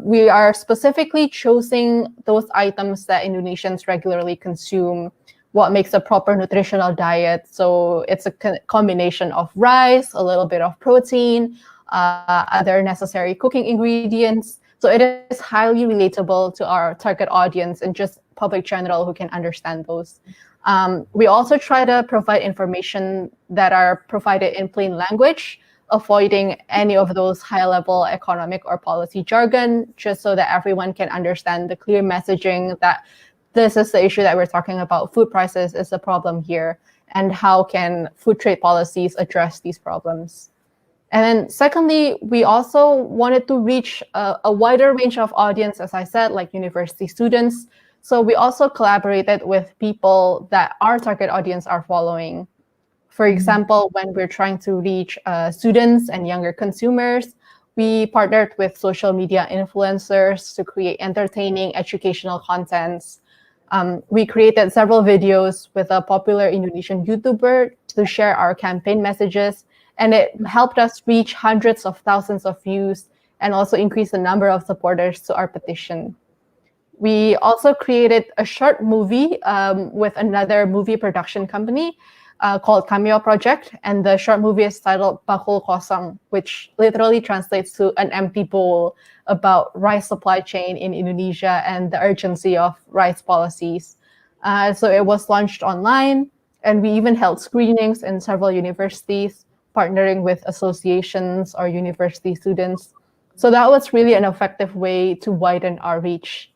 S7: we are specifically choosing those items that Indonesians regularly consume, what makes a proper nutritional diet. So it's a combination of rice, a little bit of protein, other necessary cooking ingredients. So it is highly relatable to our target audience and just public general who can understand those. We also try to provide information that are provided in plain language, avoiding any of those high-level economic or policy jargon, just so that everyone can understand the clear messaging that this is the issue that we're talking about. Food prices is a problem here, and how can food trade policies address these problems? And then secondly, we also wanted to reach a wider range of audience, as I said, like university students, So we also collaborated with people that our target audience are following. For example, when we're trying to reach students and younger consumers, we partnered with social media influencers to create entertaining educational contents. We created several videos with a popular Indonesian YouTuber to share our campaign messages, and it helped us reach hundreds of thousands of views and also increase the number of supporters to our petition. We also created a short movie with another movie production company called Cameo Project, and the short movie is titled Bakul Kosong, which literally translates to an empty bowl, about rice supply chain in Indonesia and the urgency of rice policies. So it was launched online, and we even held screenings in several universities, partnering with associations or university students. So that was really an effective way to widen our reach.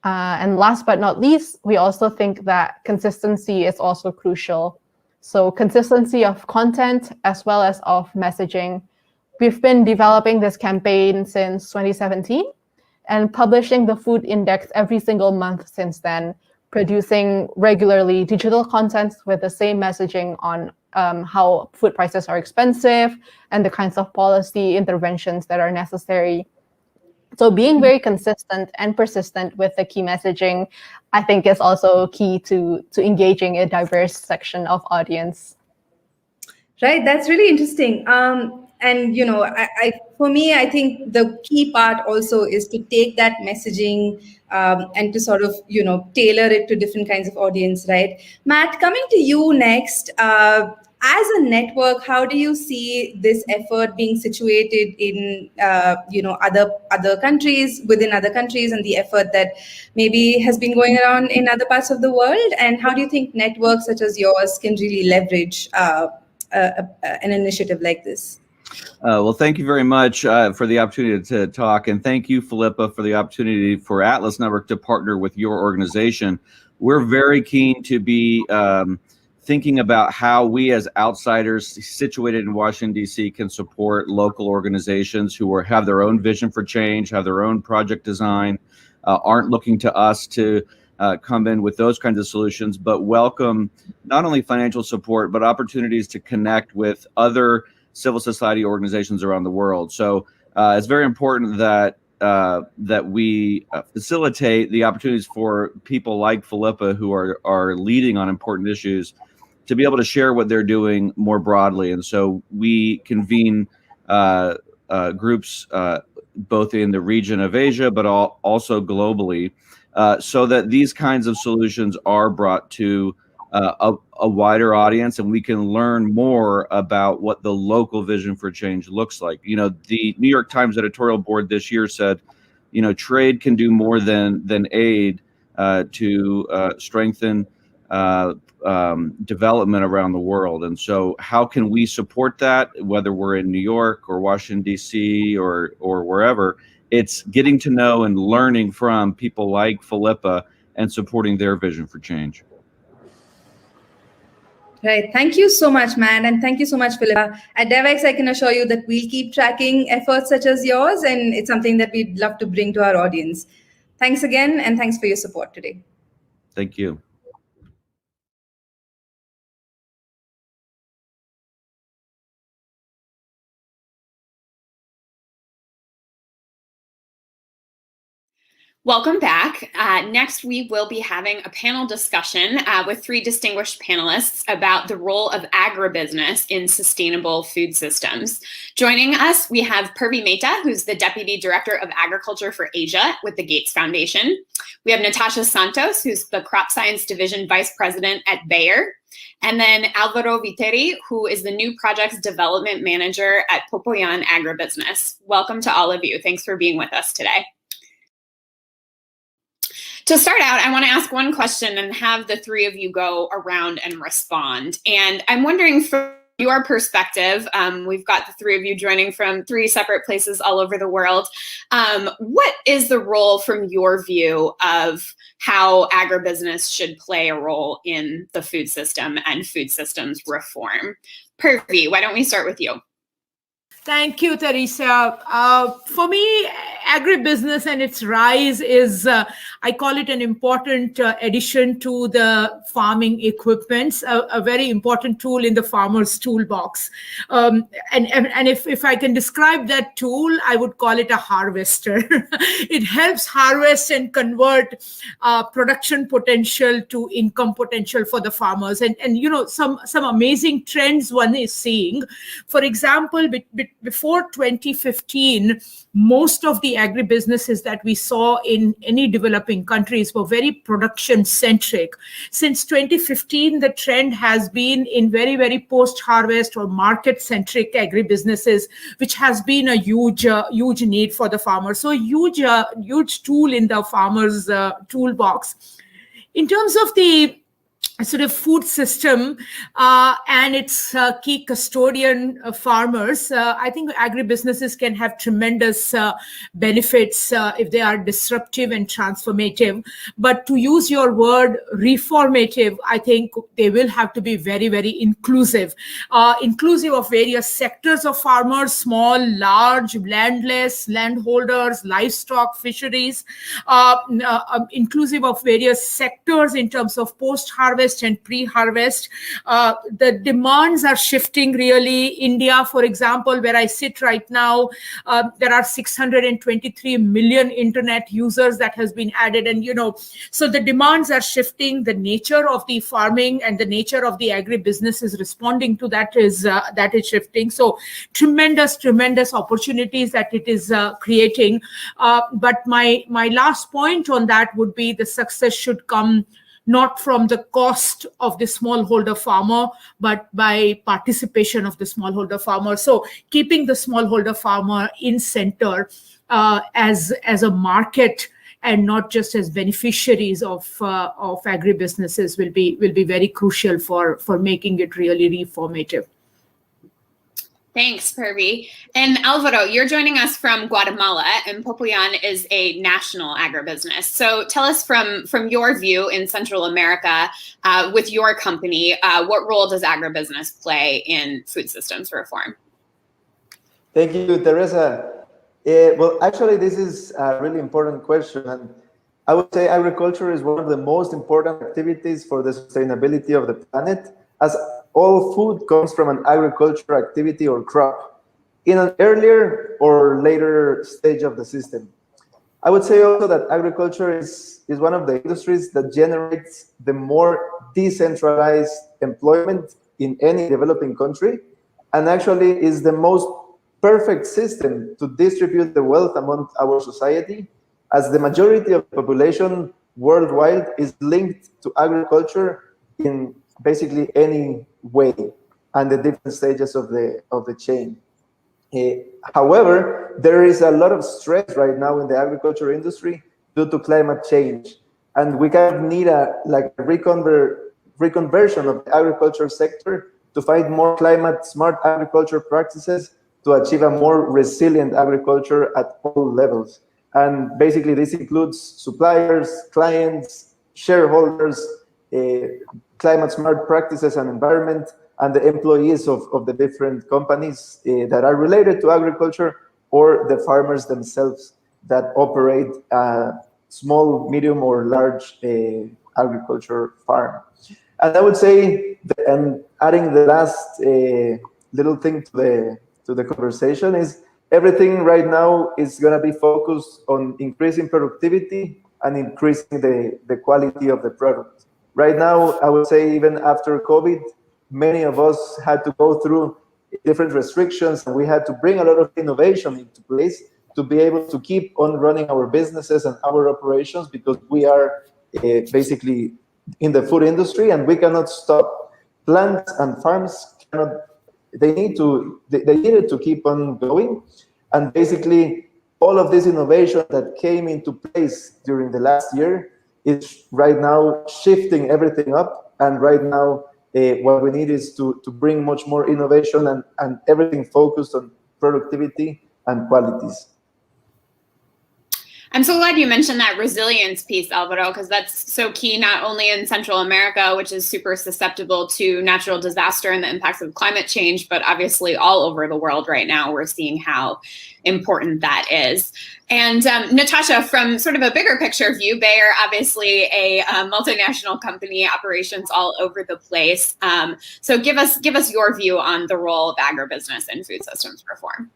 S7: And last but not least, we also think that consistency is also crucial. So consistency of content as well as of messaging. We've been developing this campaign since 2017 and publishing the food index every single month since then, producing regularly digital content with the same messaging on how food prices are expensive and the kinds of policy interventions that are necessary. So being very consistent and persistent with the key messaging, I think, is also key to engaging a diverse section of audience.
S6: Right, that's really interesting. And for me, I think the key part also is to take that messaging and to sort of tailor it to different kinds of audience, right? Matt, coming to you next. As a network, how do you see this effort being situated in other countries, within other countries, and the effort that maybe has been going around in other parts of the world? And how do you think networks such as yours can really leverage an initiative like this?
S8: Well, thank you very much for the opportunity to talk, and thank you, Philippa, for the opportunity for Atlas Network to partner with your organization. We're very keen to be thinking about how we as outsiders situated in Washington, D.C. can support local organizations who have their own vision for change, have their own project design, aren't looking to us to come in with those kinds of solutions, but welcome not only financial support, but opportunities to connect with other civil society organizations around the world. So it's very important that that we facilitate the opportunities for people like Philippa, who are leading on important issues, to be able to share what they're doing more broadly. And so we convene groups both in the region of Asia, but also globally, so that these kinds of solutions are brought to a wider audience, and we can learn more about what the local vision for change looks like. The New York Times editorial board this year said, trade can do more than aid to strengthen development around the world. And so how can we support that, whether we're in New York or Washington, D.C. or wherever? It's getting to know and learning from people like Philippa and supporting their vision for change.
S6: Right. Thank you so much, Matt. And thank you so much, Philippa. At Devex, I can assure you that we'll keep tracking efforts such as yours, and it's something that we'd love to bring to our audience. Thanks again, and thanks for your support today.
S8: Thank you.
S2: Welcome back. Next, we will be having a panel discussion with three distinguished panelists about the role of agribusiness in sustainable food systems. Joining us, we have Purvi Mehta, who's the Deputy Director of Agriculture for Asia with the Gates Foundation. We have Natasha Santos, who's the Crop Science Division Vice President at Bayer. And then Alvaro Viteri, who is the new Projects Development Manager at Popoyan Agribusiness. Welcome to all of you. Thanks for being with us today. To start out, I want to ask one question and have the three of you go around and respond. And I'm wondering, from your perspective, we've got the three of you joining from three separate places all over the world. What is the role, from your view, of how agribusiness should play a role in the food system and food systems reform? Purvi, why don't we start with you?
S9: Thank you, Theresa. For me,
S5: agribusiness and its rise is, I call it an important addition to the farming equipments, a very important tool in the farmer's toolbox. And if I can describe that tool, I would call it a harvester. It helps harvest and convert production potential to income potential for the farmers. And some amazing trends one is seeing. For example, before 2015, most of the agribusinesses that we saw in any developing countries were very production centric. Since 2015, the trend has been in very, very post-harvest or market centric agribusinesses, which has been a huge need for the farmer. So huge tool in the farmer's toolbox. In terms of the sort of food system and its key custodian farmers, I think agribusinesses can have tremendous benefits if they are disruptive and transformative. But to use your word, reformative, I think they will have to be very, very inclusive. Inclusive of various sectors of farmers, small, large, landless, landholders, livestock, fisheries, inclusive of various sectors in terms of post-harvest and pre-harvest. The demands are shifting really. India, for example, where I sit right now, there are 623 million internet users that has been added. And, so the demands are shifting. The nature of the farming and the nature of the agribusiness is responding to that is shifting. So tremendous opportunities that it is creating. But my last point on that would be the success should come not from the cost of the smallholder farmer, but by participation of the smallholder farmer. So keeping the smallholder farmer in center as a market and not just as beneficiaries of agribusinesses will be very crucial for making it really reformative.
S2: Thanks, Purvi. And Alvaro, you're joining us from Guatemala, and Popoyan is a national agribusiness. So tell us from your view in Central America, with your company, what role does agribusiness play in food systems reform?
S9: Thank you, Teresa. Well, actually, this is a really important question. And I would say agriculture is one of the most important activities for the sustainability of the planet, as all food comes from an agricultural activity or crop in an earlier or later stage of the system. I would say also that agriculture is one of the industries that generates the more decentralized employment in any developing country, and actually is the most perfect system to distribute the wealth among our society, as the majority of the population worldwide is linked to agriculture in basically any way and the different stages of the chain. However, there is a lot of stress right now in the agriculture industry due to climate change, and we kind of need a reconversion of the agriculture sector to find more climate smart agriculture practices to achieve a more resilient agriculture at all levels. And basically this includes suppliers, clients, shareholders, climate smart practices and environment, and the employees of the different companies that are related to agriculture, or the farmers themselves that operate a small, medium, or large agriculture farm. And I would say, and adding the last little thing to the conversation, is everything right now is going to be focused on increasing productivity and increasing the quality of the product. Right now, I would say even after COVID, many of us had to go through different restrictions, and we had to bring a lot of innovation into place to be able to keep on running our businesses and our operations, because we are basically in the food industry and we cannot stop. Plants and farms cannot, they needed to keep on going. And basically all of this innovation that came into place during the last year is right now shifting everything up. And right now, what we need is to bring much more innovation and everything focused on productivity and qualities.
S2: I'm so glad you mentioned that resilience piece, Alvaro, because that's so key, not only in Central America, which is super susceptible to natural disaster and the impacts of climate change, but obviously all over the world right now, we're seeing how important that is. And Natasha, from sort of a bigger picture view, Bayer, obviously a multinational company, operations all over the place. So give us your view on the role of agribusiness in food systems reform.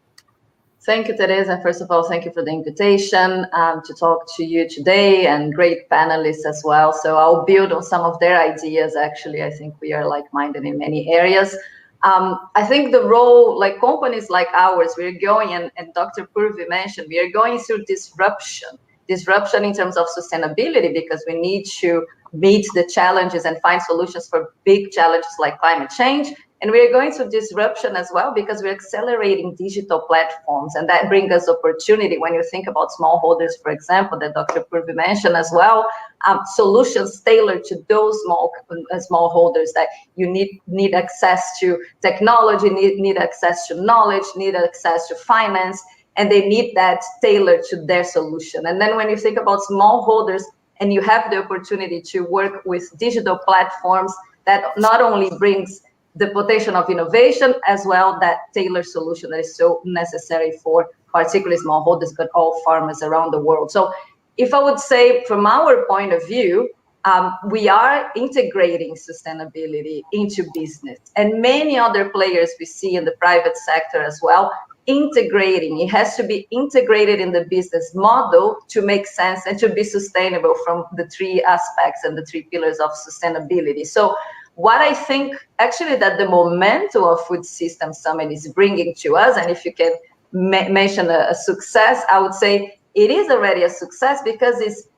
S10: Thank you, Theresa. First of all, thank you for the invitation to talk to you today, and great panelists as well. So I'll build on some of their ideas. Actually, I think we are like-minded in many areas. I think the role, like companies like ours, we're going, and Dr. Purvi mentioned, we are going through disruption in terms of sustainability, because we need to meet the challenges and find solutions for big challenges like climate change. And we're going through disruption as well, because we're accelerating digital platforms, and that brings us opportunity. When you think about smallholders, for example, that Dr. Purvi mentioned as well, solutions tailored to those smallholders that you need access to technology, need access to knowledge, need access to finance, and they need that tailored to their solution. And then when you think about smallholders, and you have the opportunity to work with digital platforms, that not only brings the potential of innovation, as well that tailored solution that is so necessary for particularly smallholders, but all farmers around the world. So if I would say from our point of view, we are integrating sustainability into business, and many other players we see in the private sector as well, integrating. It has to be integrated in the business model to make sense and to be sustainable from the three aspects and the three pillars of sustainability. So what I think actually that the momentum of Food Systems Summit is bringing to us, and if you can mention a success, I would say it is already a success, because it's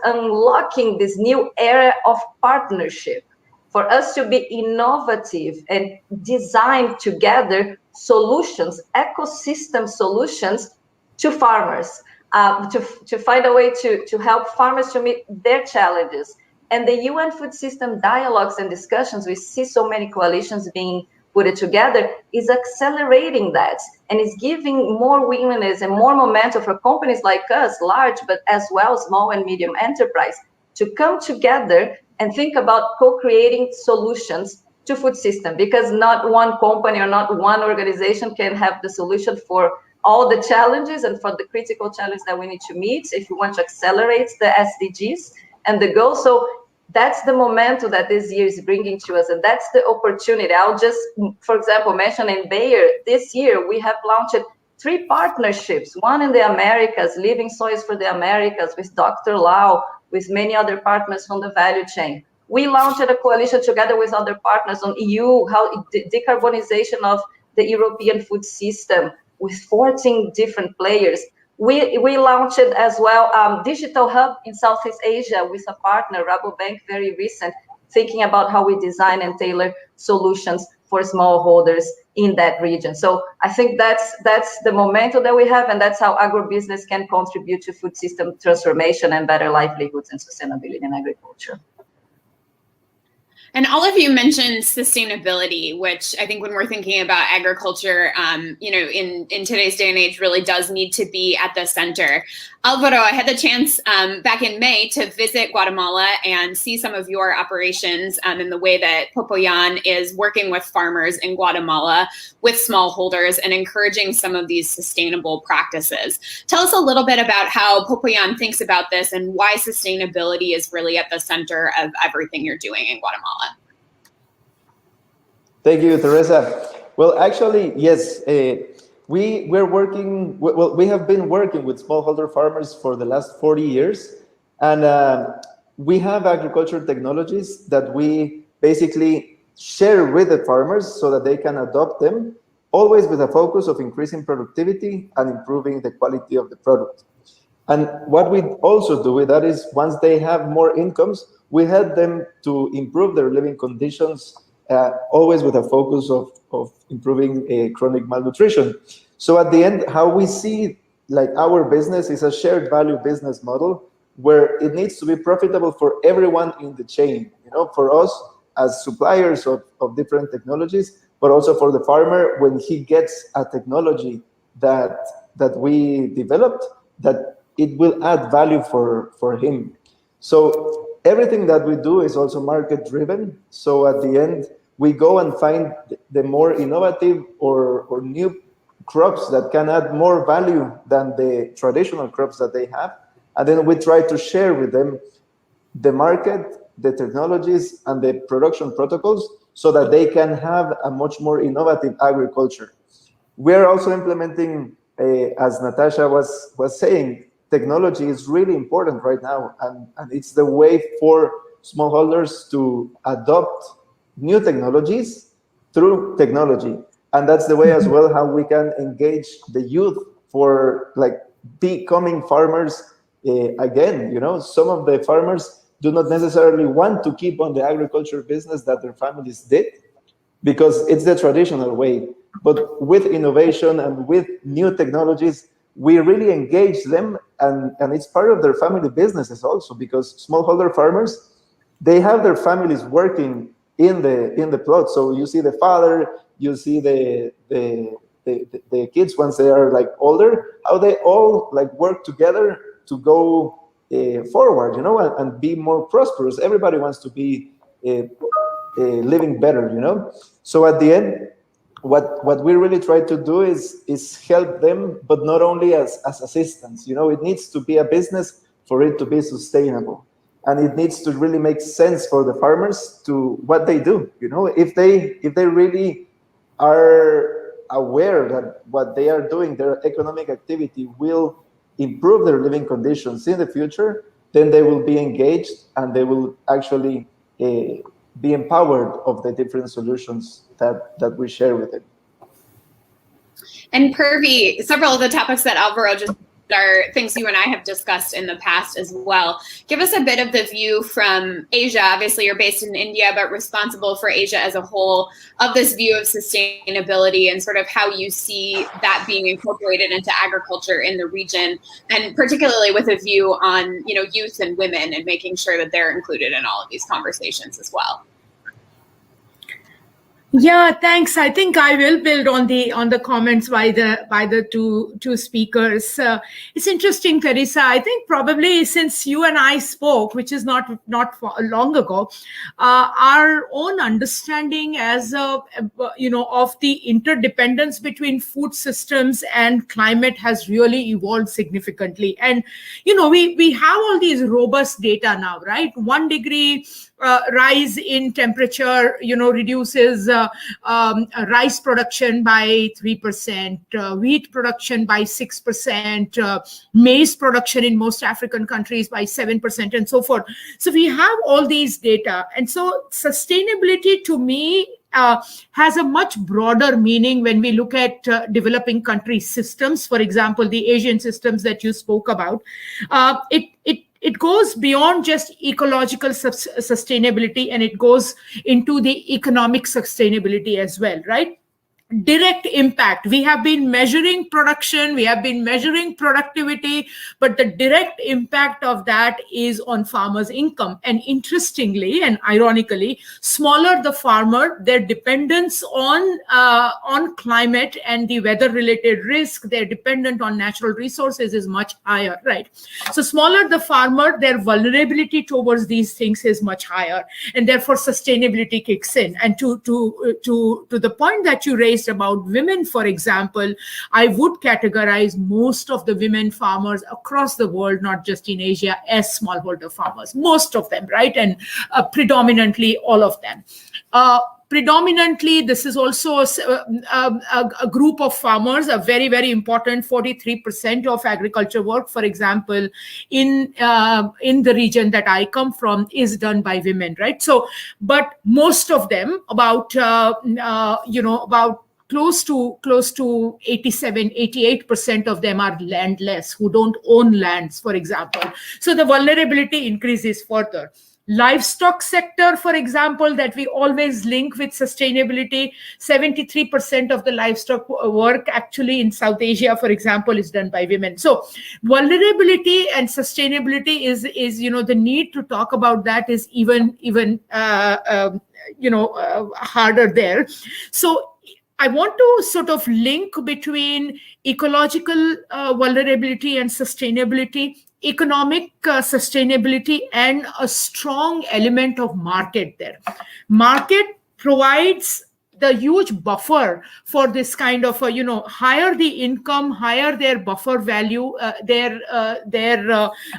S10: unlocking this new era of partnership for us to be innovative and design together solutions, ecosystem solutions to farmers, to find a way to help farmers to meet their challenges. And the UN food system dialogues and discussions, we see so many coalitions being put together, is accelerating that, and is giving more willingness and more momentum for companies like us, large, but as well small and medium enterprise, to come together and think about co-creating solutions to food system, because not one company or not one organization can have the solution for all the challenges and for the critical challenge that we need to meet if we want to accelerate the SDGs and the goals. So that's the momentum that this year is bringing to us, and that's the opportunity. I'll just, for example, mention in Bayer, this year we have launched 3 partnerships, one in the Americas, Living Soils for the Americas, with Dr. Lau, with many other partners from the value chain. We launched a coalition together with other partners on EU, how decarbonization of the European food system, with 14 different players. We launched as well Digital Hub in Southeast Asia with a partner, Rabobank, very recent, thinking about how we design and tailor solutions for smallholders in that region. So I think that's the momentum that we have, and that's how agribusiness can contribute to food system transformation and better livelihoods and sustainability in agriculture.
S2: And all of you mentioned sustainability, which I think when we're thinking about agriculture, in today's day and age really does need to be at the center. Alvaro, I had the chance back in May to visit Guatemala and see some of your operations and the way that Popoyan is working with farmers in Guatemala, with smallholders, and encouraging some of these sustainable practices. Tell us a little bit about how Popoyan thinks about this and why sustainability is really at the center of everything you're doing in Guatemala.
S9: Thank you, Teresa. Well, actually, yes, we have been working with smallholder farmers for the last 40 years, and we have agricultural technologies that we basically share with the farmers so that they can adopt them, always with a focus of increasing productivity and improving the quality of the product. And what we also do with that is, once they have more incomes, we help them to improve their living conditions, always with a focus of improving chronic malnutrition. So at the end, how we see like our business is a shared value business model, where it needs to be profitable for everyone in the chain, for us as suppliers of different technologies, but also for the farmer when he gets a technology that we developed that it will add value for him. So everything that we do is also market driven. So at the end, we go and find the more innovative or new crops that can add more value than the traditional crops that they have. And then we try to share with them the market, the technologies, and the production protocols so that they can have a much more innovative agriculture. We're also implementing, as Natasha was saying, technology is really important right now, and it's the way for smallholders to adopt new technologies through technology. And that's the way as well how we can engage the youth for like becoming farmers again. You know, some of the farmers do not necessarily want to keep on the agriculture business that their families did because it's the traditional way. But with innovation and with new technologies, we really engage them, and it's part of their family businesses also, because smallholder farmers, they have their families working in the plot. So you see the father, you see the kids once they are like older, how they all like work together to go forward, you know, and be more prosperous. Everybody wants to be living better, you know. So at the end, what we really try to do is help them, but not only as assistants. You know, it needs to be a business for it to be sustainable, and it needs to really make sense for the farmers to what they do. You know, if they really are aware that what they are doing, their economic activity, will improve their living conditions in the future, then they will be engaged and they will actually be empowered of the different solutions that we share with them.
S2: And Purvi, several of the topics that Alvaro just are things you and I have discussed in the past as well. Give us a bit of the view from Asia. Obviously, you're based in India, but responsible for Asia as a whole, of this view of sustainability and sort of how you see that being incorporated into agriculture in the region, and particularly with a view on, you know, youth and women and making sure that they're included in all of these conversations as well.
S5: Yeah, thanks. I think I will build on the comments by the two speakers. It's interesting, Theresa. I think probably since you and I spoke, which is not long ago, our own understanding as of the interdependence between food systems and climate has really evolved significantly. And we have all these robust data now, right? 1 degree rise in temperature, reduces rice production by 3%, wheat production by 6%, maize production in most African countries by 7%, and so forth. So we have all these data. And so sustainability to me has a much broader meaning when we look at developing country systems. For example, the Asian systems that you spoke about. It goes beyond just ecological sustainability, and it goes into the economic sustainability as well, right? Direct impact. We have been measuring production, we have been measuring productivity, but the direct impact of that is on farmers' income. And interestingly and ironically, smaller the farmer, their dependence on climate and the weather-related risk, they're dependent on natural resources, is much higher, right? So smaller the farmer, their vulnerability towards these things is much higher, and therefore sustainability kicks in. And to the point that you raised about women, for example, I would categorize most of the women farmers across the world, not just in Asia, as smallholder farmers. Most of them, right? And predominantly all of them. Predominantly, this is also a group of farmers, a very, very important 43% of agriculture work, for example, in the region that I come from, is done by women, right? So, but most of them, about close to 87-88% of them are landless, who don't own lands, for example. So the vulnerability increases further. Livestock sector, for example, that we always link with sustainability, 73% of the livestock work actually in South Asia, for example, is done by women. So vulnerability and sustainability is the need to talk about that is even harder there. So I want to sort of link between ecological vulnerability and sustainability, economic sustainability, and a strong element of market there. Market provides the huge buffer for this kind of, higher the income, higher their buffer value, their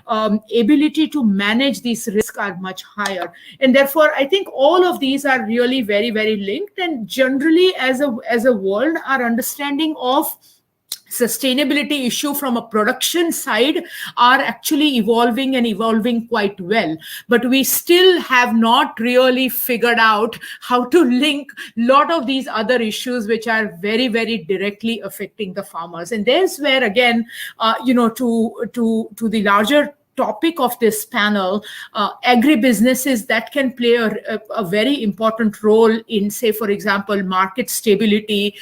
S5: ability to manage these risks are much higher. And therefore, I think all of these are really very, very linked. And generally, as a world, our understanding of sustainability issue from a production side are actually evolving quite well, but we still have not really figured out how to link a lot of these other issues which are very, very directly affecting the farmers. And there's where, again, to the larger topic of this panel, agribusinesses that can play a very important role in, say, for example, market stability,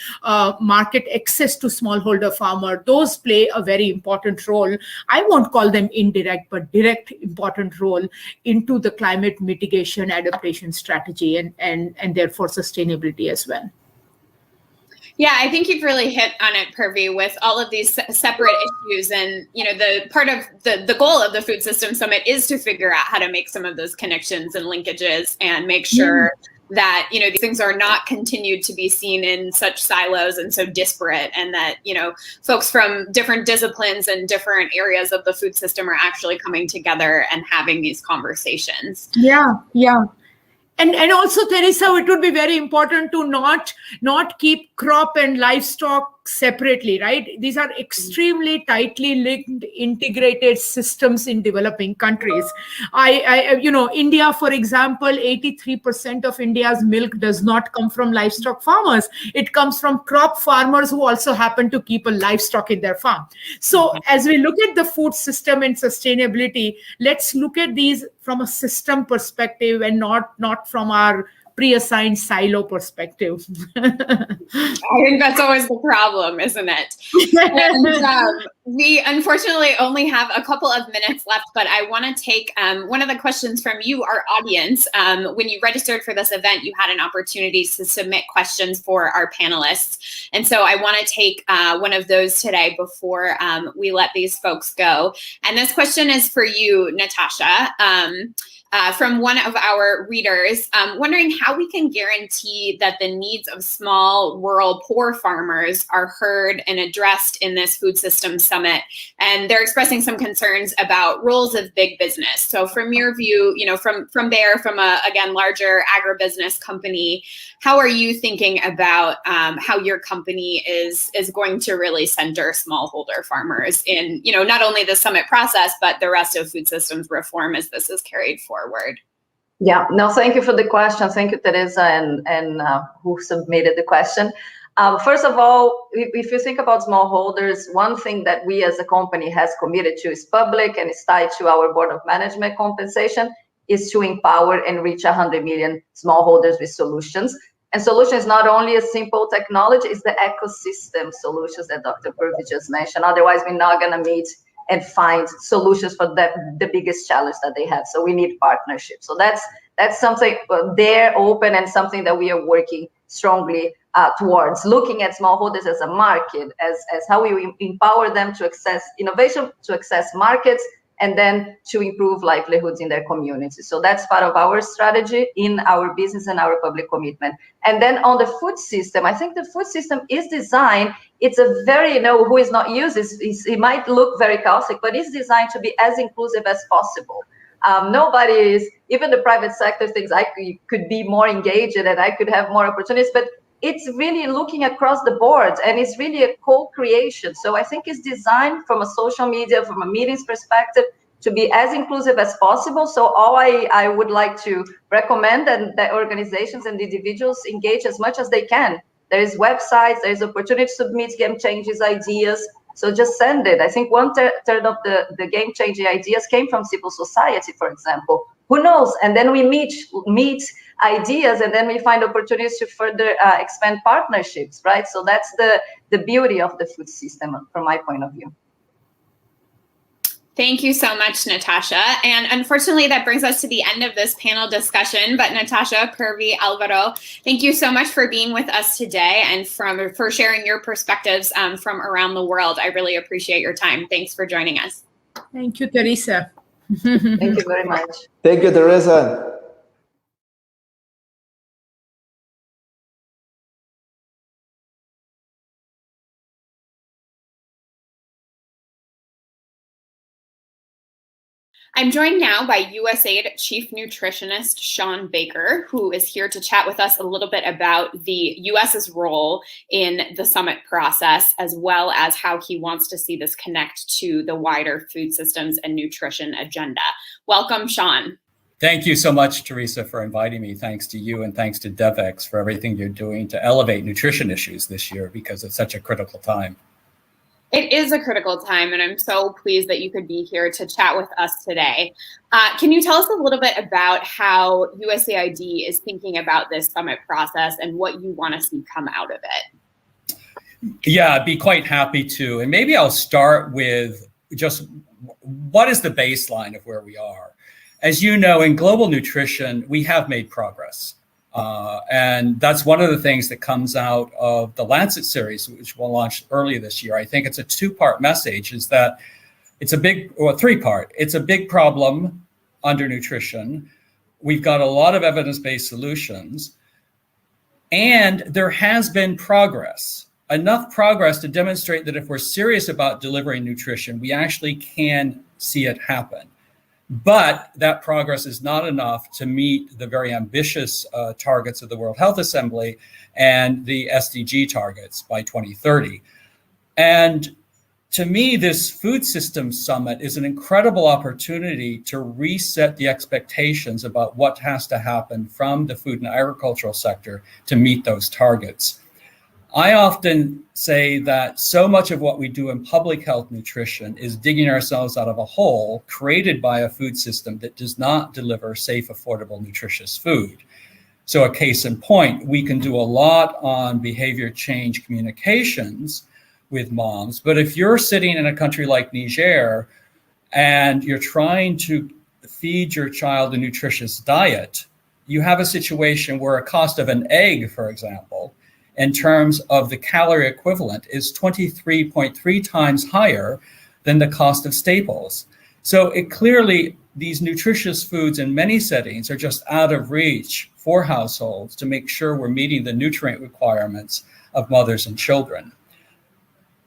S5: market access to smallholder farmer. Those play a very important role. I won't call them indirect, but direct important role into the climate mitigation adaptation strategy and therefore sustainability as well.
S2: Yeah, I think you've really hit on it, Purvi, with all of these separate issues. And, the part of the goal of the Food System Summit is to figure out how to make some of those connections and linkages and make sure that, these things are not continued to be seen in such silos and so disparate, and that, folks from different disciplines and different areas of the food system are actually coming together and having these conversations.
S5: Yeah. And also, Theresa, it would be very important to not keep crop and livestock separately, right? These are extremely tightly linked, integrated systems in developing countries. India, for example, 83% of India's milk does not come from livestock farmers. It comes from crop farmers who also happen to keep a livestock in their farm. So as we look at the food system and sustainability, let's look at these from a system perspective and not from our pre-assigned silo perspective.
S2: I think that's always the problem, isn't it? And we unfortunately only have a couple of minutes left, but I want to take one of the questions from you, our audience. When you registered for this event, you had an opportunity to submit questions for our panelists. And so I want to take one of those today before we let these folks go. And this question is for you, Natasha. From one of our readers, wondering how we can guarantee that the needs of small, rural, poor farmers are heard and addressed in this Food System Summit. And they're expressing some concerns about roles of big business. So from your view, from a, again, larger agribusiness company, how are you thinking about how your company is going to really center smallholder farmers in, not only the summit process, but the rest of food systems reform as this is carried forward?
S10: Yeah, no, thank you for the question. Thank you, Theresa, and who submitted the question. First of all, if you think about smallholders, one thing that we as a company has committed to is public and it's tied to our board of management compensation is to empower and reach 100 million smallholders with solutions. And solution is not only a simple technology, it's the ecosystem solutions that Dr. Purvi just mentioned. Otherwise, we're not going to meet and find solutions for the biggest challenge that they have. So we need partnerships. So that's something they're open and something that we are working strongly towards, looking at smallholders as a market, as how we empower them to access innovation, to access markets, and then to improve livelihoods in their communities. So that's part of our strategy in our business and our public commitment. And then on the food system, I think the food system is designed, it's a very, who is not used, it might look very chaotic, but it's designed to be as inclusive as possible. Nobody is, even the private sector thinks I could be more engaged and I could have more opportunities, but it's really looking across the board and it's really a co-creation. So I think it's designed from a social media, from a meetings perspective, to be as inclusive as possible. So all I would like to recommend that organizations and individuals engage as much as they can. There is websites, there is opportunity to submit game changes ideas. So just send it. I think one third of the game changing ideas came from civil society, for example. Who knows? And then we meet ideas, and then we find opportunities to further expand partnerships, right? So that's the beauty of the food system from my point of view.
S2: Thank you so much, Natasha. And unfortunately, that brings us to the end of this panel discussion. But Natasha, Purvi, Alvaro, thank you so much for being with us today and for sharing your perspectives from around the world. I really appreciate your time. Thanks for joining us.
S5: Thank you, Theresa.
S10: Thank you very much.
S9: Thank you, Theresa.
S2: I'm joined now by USAID Chief Nutritionist Sean Baker, who is here to chat with us a little bit about the US's role in the summit process, as well as how he wants to see this connect to the wider food systems and nutrition agenda. Welcome, Sean.
S11: Thank you so much, Theresa, for inviting me. Thanks to you and thanks to Devex for everything you're doing to elevate nutrition issues this year, because it's such a critical time.
S2: It is a critical time, and I'm so pleased that you could be here to chat with us today. Can you tell us a little bit about how USAID is thinking about this summit process and what you want to see come out of it?
S11: Yeah, I'd be quite happy to. And maybe I'll start with just what is the baseline of where we are. As you know, in global nutrition, we have made progress. And that's one of the things that comes out of the Lancet series, which we'll launch earlier this year. I think it's a two-part message, is that it's a big, or three-part. It's a big problem under nutrition. We've got a lot of evidence-based solutions, and there has been progress, enough progress to demonstrate that if we're serious about delivering nutrition, we actually can see it happen. But that progress is not enough to meet the very ambitious targets of the World Health Assembly and the SDG targets by 2030. And to me, this food systems summit is an incredible opportunity to reset the expectations about what has to happen from the food and agricultural sector to meet those targets. I often say that so much of what we do in public health nutrition is digging ourselves out of a hole created by a food system that does not deliver safe, affordable, nutritious food. So a case in point, we can do a lot on behavior change communications with moms, but if you're sitting in a country like Niger and you're trying to feed your child a nutritious diet, you have a situation where a cost of an egg, for example, in terms of the calorie equivalent is 23.3 times higher than the cost of staples. So it clearly, these nutritious foods in many settings are just out of reach for households to make sure we're meeting the nutrient requirements of mothers and children.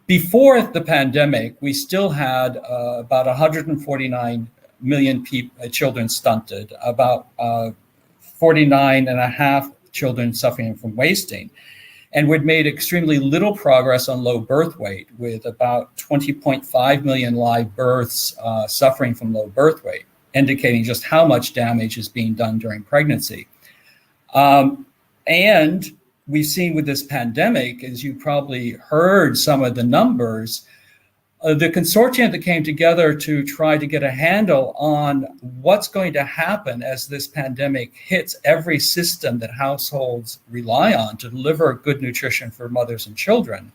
S11: Before the pandemic, we still had about 149 million children stunted, about 49.5 children suffering from wasting. And we'd made extremely little progress on low birth weight, with about 20.5 million live births suffering from low birth weight, indicating just how much damage is being done during pregnancy. And we've seen with this pandemic, as you probably heard some of the numbers, the consortium that came together to try to get a handle on what's going to happen as this pandemic hits every system that households rely on to deliver good nutrition for mothers and children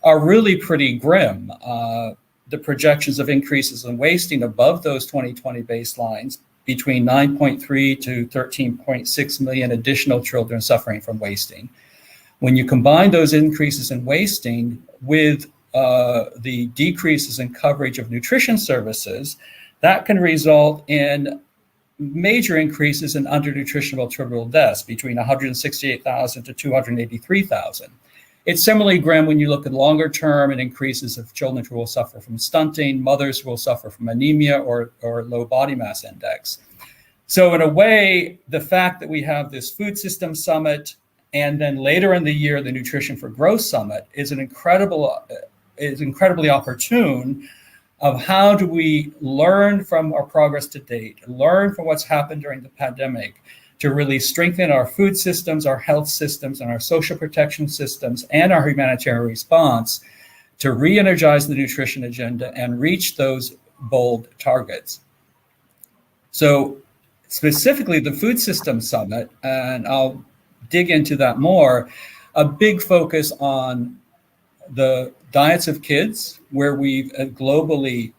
S11: are really pretty grim. The projections of increases in wasting above those 2020 baselines, between 9.3 to 13.6 million additional children suffering from wasting. When you combine those increases in wasting with the decreases in coverage of nutrition services, that can result in major increases in undernutritional attributable deaths, between 168,000 to 283,000. It's similarly grim when you look at longer term and increases of children who will suffer from stunting, mothers who will suffer from anemia or low body mass index. So in a way, the fact that we have this food system summit and then later in the year, the Nutrition for Growth Summit is incredibly opportune of how do we learn from our progress to date, learn from what's happened during the pandemic to really strengthen our food systems, our health systems, and our social protection systems, and our humanitarian response to re-energize the nutrition agenda and reach those bold targets. So specifically the Food Systems Summit, and I'll dig into that more, a big focus on the diets of kids, where we've globally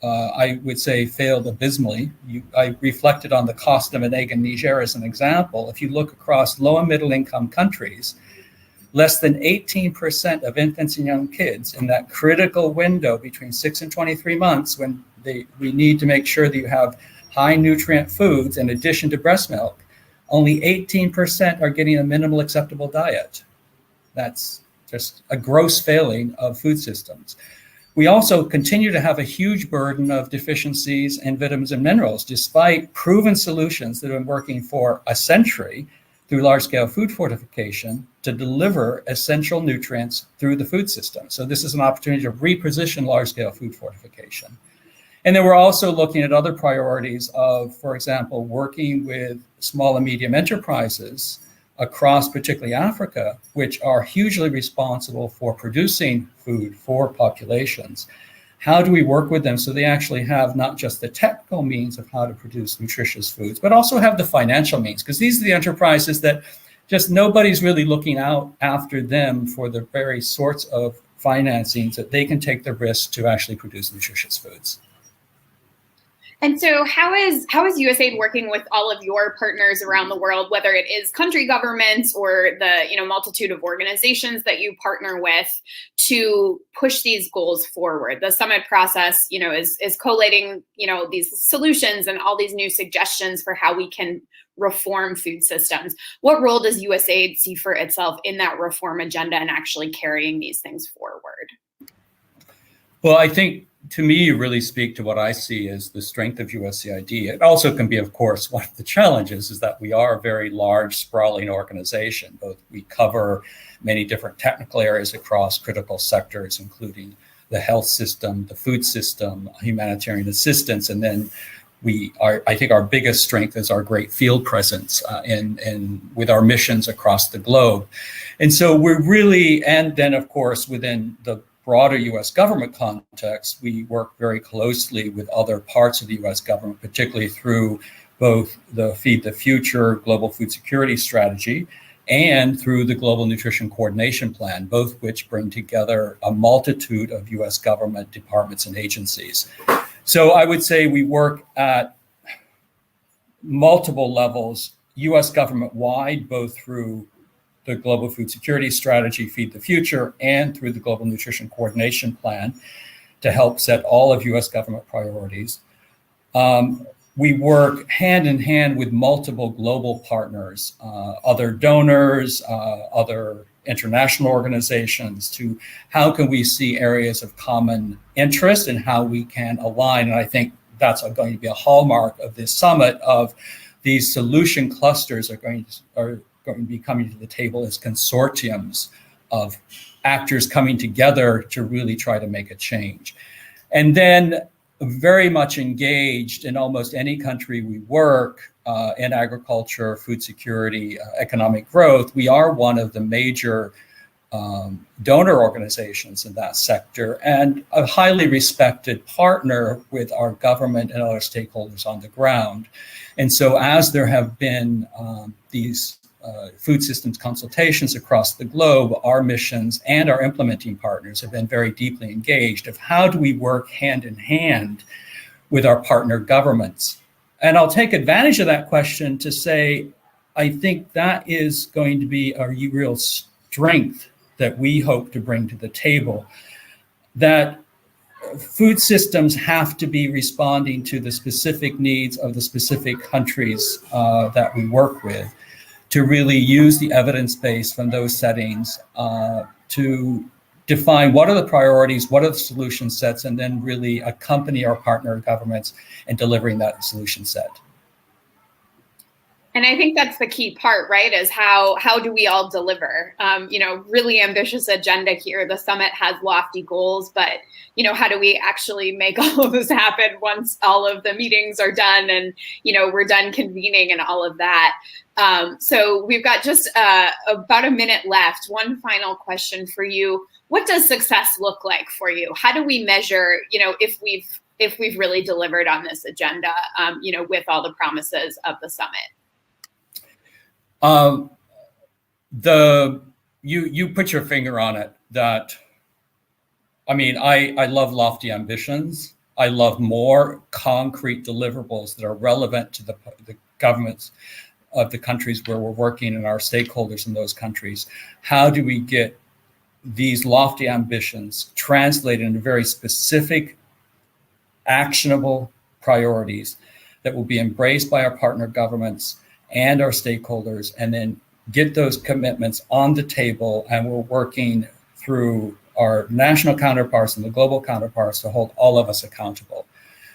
S11: I would say, failed abysmally. I reflected on the cost of an egg in Niger as an example. If you look across low and middle income countries, less than 18% of infants and young kids in that critical window between 6 and 23 months when we need to make sure that you have high nutrient foods in addition to breast milk, only 18% are getting a minimal acceptable diet. That's just a gross failing of food systems. We also continue to have a huge burden of deficiencies in vitamins and minerals, despite proven solutions that have been working for a century through large-scale food fortification to deliver essential nutrients through the food system. So this is an opportunity to reposition large-scale food fortification. And then we're also looking at other priorities of, for example, working with small and medium enterprises across particularly Africa, which are hugely responsible for producing food for populations. How do we work with them so they actually have not just the technical means of how to produce nutritious foods, but also have the financial means? Because these are the enterprises that just nobody's really looking out after them for the very sorts of financings that they can take the risk to actually produce nutritious foods.
S2: And so how is USAID working with all of your partners around the world, whether it is country governments or the multitude of organizations that you partner with, to push these goals forward? The summit process, is collating, these solutions and all these new suggestions for how we can reform food systems. What role does USAID see for itself in that reform agenda and actually carrying these things forward?
S11: Well, I think, to me, you really speak to what I see as the strength of USAID. It also can be, of course, one of the challenges is that we are a very large, sprawling organization. We cover many different technical areas across critical sectors, including the health system, the food system, humanitarian assistance, and then I think our biggest strength is our great field presence and with our missions across the globe. And so we're really, and then, of course, within the broader U.S. government context, we work very closely with other parts of the U.S. government, particularly through both the Feed the Future Global Food Security Strategy and through the Global Nutrition Coordination Plan, both which bring together a multitude of U.S. government departments and agencies. So I would say we work at multiple levels, U.S. government-wide, both through the Global Food Security Strategy, Feed the Future, and through the Global Nutrition Coordination Plan to help set all of U.S. government priorities. We work hand in hand with multiple global partners, other donors, other international organizations, to how can we see areas of common interest and how we can align. And I think that's going to be a hallmark of this summit, of these solution clusters are going to be coming to the table as consortiums of actors coming together to really try to make a change. And then very much engaged in almost any country we work in agriculture, food security, economic growth. We are one of the major donor organizations in that sector and a highly respected partner with our government and other stakeholders on the ground. And so as there have been these food systems consultations across the globe, our missions and our implementing partners have been very deeply engaged of how do we work hand in hand with our partner governments. And I'll take advantage of that question to say, I think that is going to be a real strength that we hope to bring to the table, that food systems have to be responding to the specific needs of the specific countries that we work with, to really use the evidence base from those settings to define what are the priorities, what are the solution sets, and then really accompany our partner governments in delivering that solution set.
S2: And I think that's the key part, right? Is how do we all deliver? Really ambitious agenda here. The summit has lofty goals, but how do we actually make all of this happen once all of the meetings are done and we're done convening and all of that? So we've got just about a minute left. One final question for you: what does success look like for you? How do we measure, if we've really delivered on this agenda, with all the promises of the summit?
S11: You put your finger on it. That, I love lofty ambitions, I love more concrete deliverables that are relevant to the governments of the countries where we're working and our stakeholders in those countries. How do we get these lofty ambitions translated into very specific, actionable priorities that will be embraced by our partner governments and our stakeholders, and then get those commitments on the table, and we're working through our national counterparts and the global counterparts to hold all of us accountable.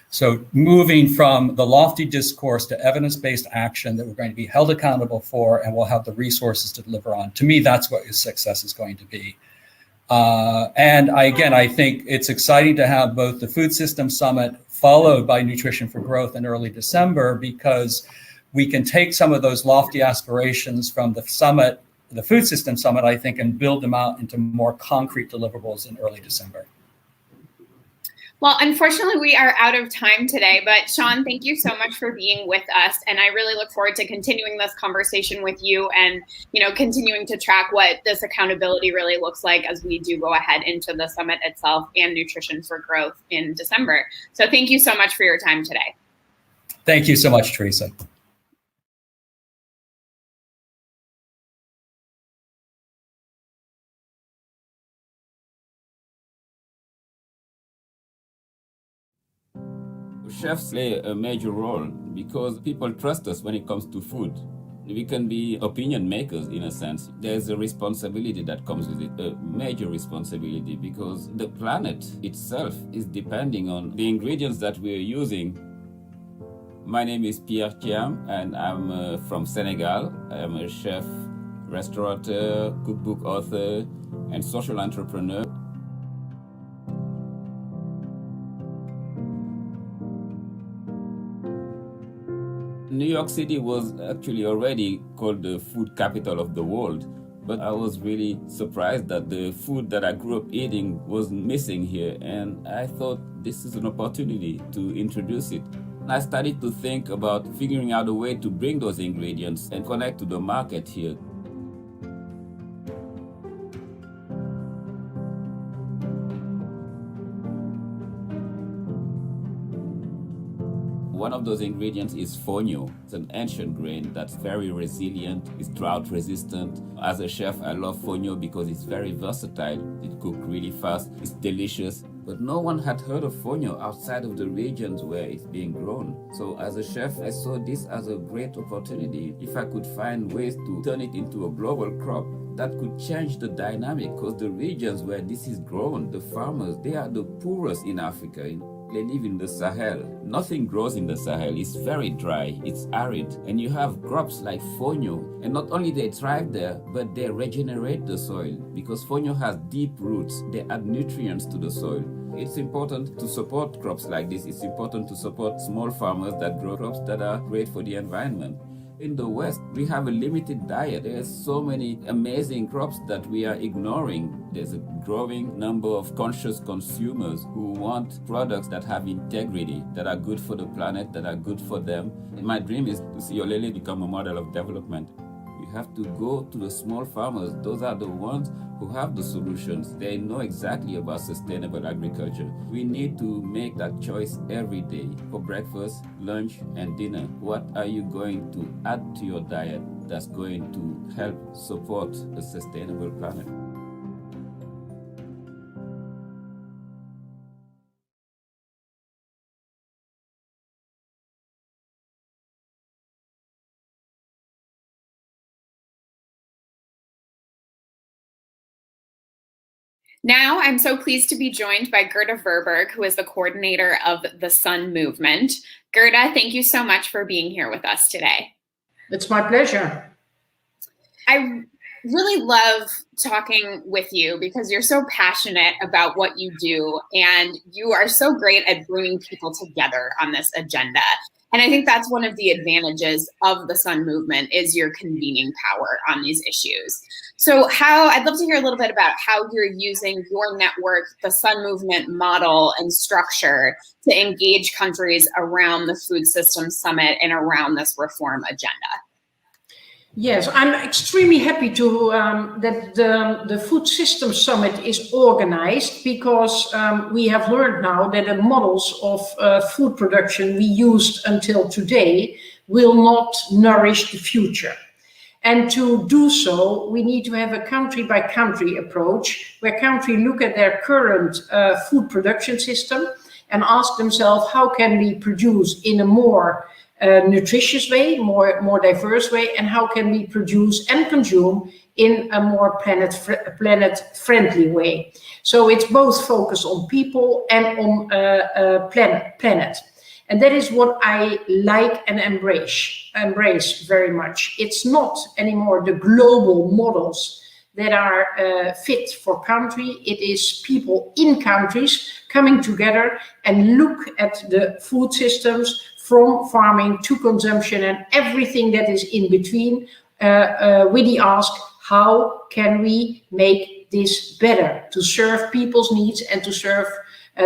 S11: So moving from the lofty discourse to evidence-based action that we're going to be held accountable for and we'll have the resources to deliver on. To me, that's what success is going to be. I think it's exciting to have both the Food System Summit followed by Nutrition for Growth in early December, because we can take some of those lofty aspirations from the summit, the Food System Summit, I think, and build them out into more concrete deliverables in early December.
S2: Well, unfortunately, we are out of time today, but Sean, thank you so much for being with us. And I really look forward to continuing this conversation with you and, continuing to track what this accountability really looks like as we do go ahead into the summit itself and Nutrition for Growth in December. So thank you so much for your time today.
S11: Thank you so much, Theresa.
S12: Chefs play a major role because people trust us when it comes to food. We can be opinion makers in a sense. There's a responsibility that comes with it, a major responsibility, because the planet itself is depending on the ingredients that we're using. My name is Pierre Thiam and I'm from Senegal. I'm a chef, restaurateur, cookbook author, and social entrepreneur. New York City was actually already called the food capital of the world, but I was really surprised that the food that I grew up eating was missing here, and I thought this is an opportunity to introduce it. I started to think about figuring out a way to bring those ingredients and connect to the market here. One of those ingredients is fonio. It's an ancient grain that's very resilient, it's drought resistant. As a chef, I love fonio because it's very versatile. It cooks really fast, it's delicious. But no one had heard of fonio outside of the regions where it's being grown. So as a chef, I saw this as a great opportunity. If I could find ways to turn it into a global crop, that could change the dynamic, because the regions where this is grown, the farmers, they are the poorest in Africa. They live in the Sahel. Nothing grows in the Sahel. It's very dry, it's arid. And you have crops like fonio, and not only they thrive there, but they regenerate the soil, because fonio has deep roots. They add nutrients to the soil. It's important to support crops like this. It's important to support small farmers that grow crops that are great for the environment. In the West, we have a limited diet. There's so many amazing crops that we are ignoring. There's a growing number of conscious consumers who want products that have integrity, that are good for the planet, that are good for them. And my dream is to see Olele become a model of development. We have to go to the small farmers. Those are the ones who have the solutions. They know exactly about sustainable agriculture. We need to make that choice every day for breakfast, lunch, and dinner. What are you going to add to your diet that's going to help support a sustainable planet?
S2: Now, I'm so pleased to be joined by Gerda Verberg, who is the coordinator of the Sun Movement. Gerda, thank you so much for being here with us today.
S13: It's my pleasure.
S2: I really love talking with you because you're so passionate about what you do, and you are so great at bringing people together on this agenda. And I think that's one of the advantages of the Sun Movement is your convening power on these issues. So I'd love to hear a little bit about how you're using your network, the Sun Movement model and structure to engage countries around the Food System Summit and around this reform agenda.
S13: Yes, I'm extremely happy to that the Food Systems Summit is organized, because we have learned now that the models of food production we used until today will not nourish the future. And to do so, we need to have a country-by-country approach, where countries look at their current food production system and ask themselves, how can we produce in a more nutritious way, more diverse way, and how can we produce and consume in a more planet-friendly way. So it's both focused on people and on planet. And that is what I like and embrace very much. It's not anymore the global models that are fit for country. It is people in countries coming together and look at the food systems from farming to consumption and everything that is in between, with the ask, how can we make this better to serve people's needs and to serve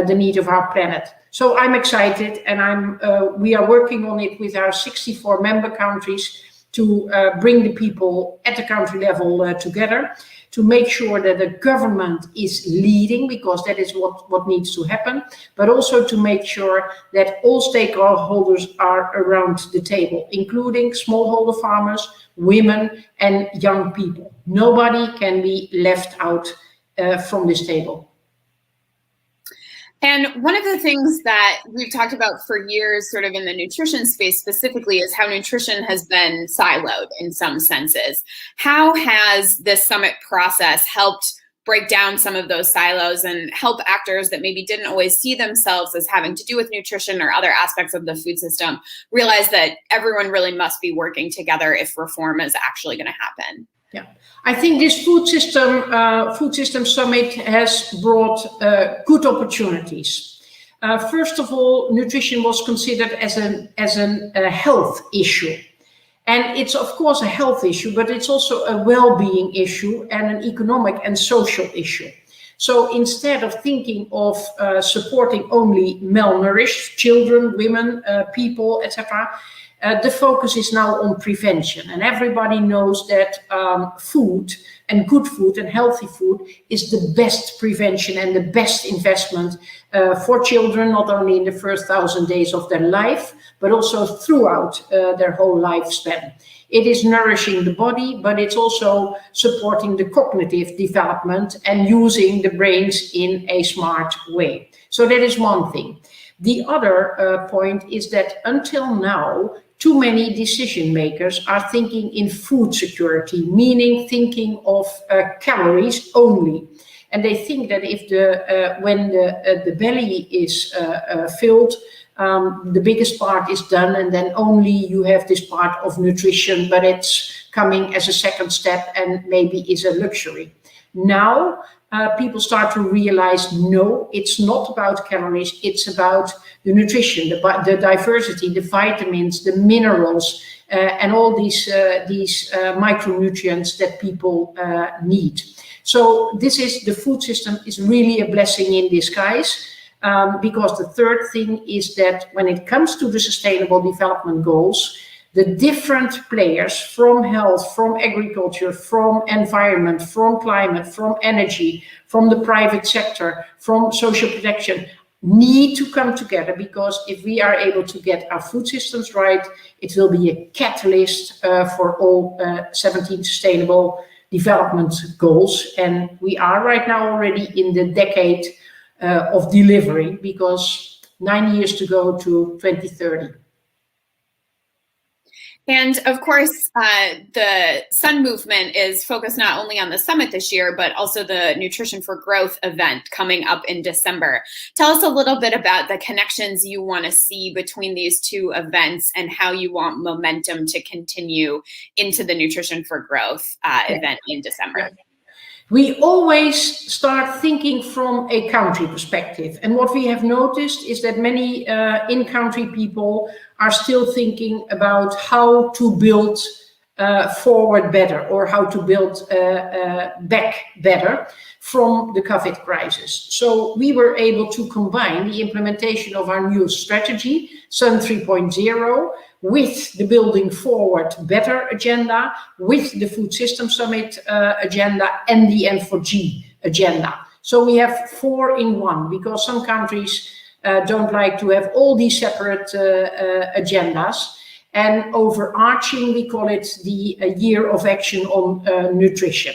S13: the need of our planet? So I'm excited, and we are working on it with our 64 member countries to bring the people at the country level together, to make sure that the government is leading, because that is what needs to happen, but also to make sure that all stakeholders are around the table, including smallholder farmers, women, and young people. Nobody can be left out from this table.
S2: And one of the things that we've talked about for years, sort of in the nutrition space specifically, is how nutrition has been siloed in some senses. How has this summit process helped break down some of those silos and help actors that maybe didn't always see themselves as having to do with nutrition or other aspects of the food system realize that everyone really must be working together if reform is actually going to happen?
S13: Yeah, I think this food system summit has brought good opportunities. First of all, nutrition was considered as a health issue, and it's of course a health issue, but it's also a well-being issue and an economic and social issue. So instead of thinking of supporting only malnourished children, women, people, etc., the focus is now on prevention, and everybody knows that food and good food and healthy food is the best prevention and the best investment for children, not only in the first 1,000 days of their life, but also throughout their whole lifespan. It is nourishing the body, but it's also supporting the cognitive development and using the brains in a smart way. So that is one thing. The other point is that until now, too many decision makers are thinking in food security, meaning thinking of calories only. And they think that if when the belly is filled, the biggest part is done, and then only you have this part of nutrition, but it's coming as a second step and maybe is a luxury. Now, people start to realize, no, it's not about calories, it's about the nutrition, the diversity, the vitamins, the minerals, and all these micronutrients that people need. So the food system is really a blessing in disguise, because the third thing is that when it comes to the Sustainable Development Goals, the different players from health, from agriculture, from environment, from climate, from energy, from the private sector, from social protection, need to come together, because if we are able to get our food systems right, it will be a catalyst for all 17 Sustainable Development Goals. And we are right now already in the decade of delivery, because 9 years to go to 2030.
S2: And of course, the Sun movement is focused not only on the summit this year, but also the Nutrition for Growth event coming up in December. Tell us a little bit about the connections you want to see between these two events and how you want momentum to continue into the Nutrition for Growth event in December.
S13: We always start thinking from a country perspective. And what we have noticed is that many in-country people are still thinking about how to build forward better, or how to build back better from the COVID crisis. So we were able to combine the implementation of our new strategy, Sun 3.0, with the Building Forward Better agenda, with the Food System Summit agenda, and the N4G agenda. So we have 4 in 1, because some countries don't like to have all these separate agendas. And overarching, we call it the Year of Action on Nutrition.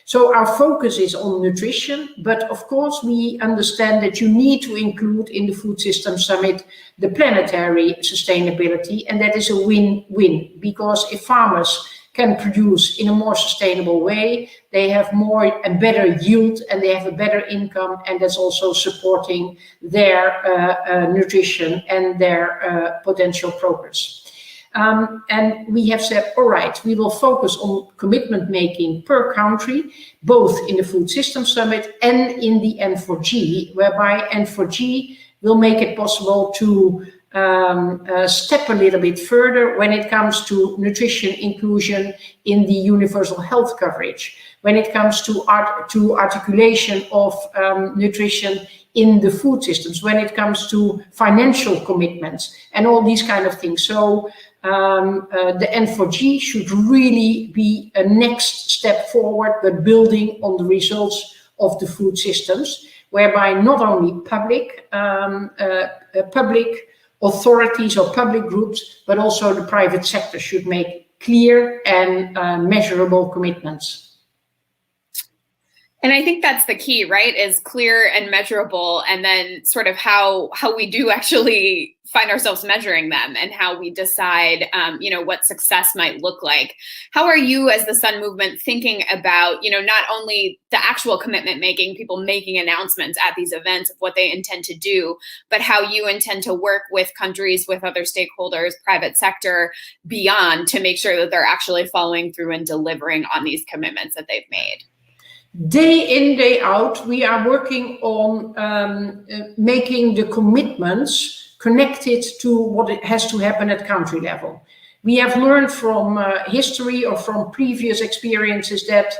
S13: So our focus is on nutrition, but of course we understand that you need to include in the Food System Summit the planetary sustainability, and that is a win-win, because if farmers can produce in a more sustainable way, they have more and better yield, and they have a better income, and that's also supporting their nutrition and their potential progress. And we have said, all right, we will focus on commitment making per country, both in the Food System Summit and in the N4G, whereby N4G will make it possible to step a little bit further when it comes to nutrition inclusion in the universal health coverage, when it comes to articulation of nutrition in the food systems, when it comes to financial commitments and all these kind of things. So the N4G should really be a next step forward, but building on the results of the food systems, whereby not only public authorities or public groups, but also the private sector should make clear and measurable commitments.
S2: And I think that's the key, right? Is clear and measurable, and then sort of how we do actually find ourselves measuring them, and how we decide, what success might look like. How are you, as the Sun Movement, thinking about, not only the actual commitment making, people making announcements at these events of what they intend to do, but how you intend to work with countries, with other stakeholders, private sector, beyond, to make sure that they're actually following through and delivering on these commitments that they've made?
S13: Day in, day out, we are working on making the commitments connected to what it has to happen at country level. We have learned from history or from previous experiences that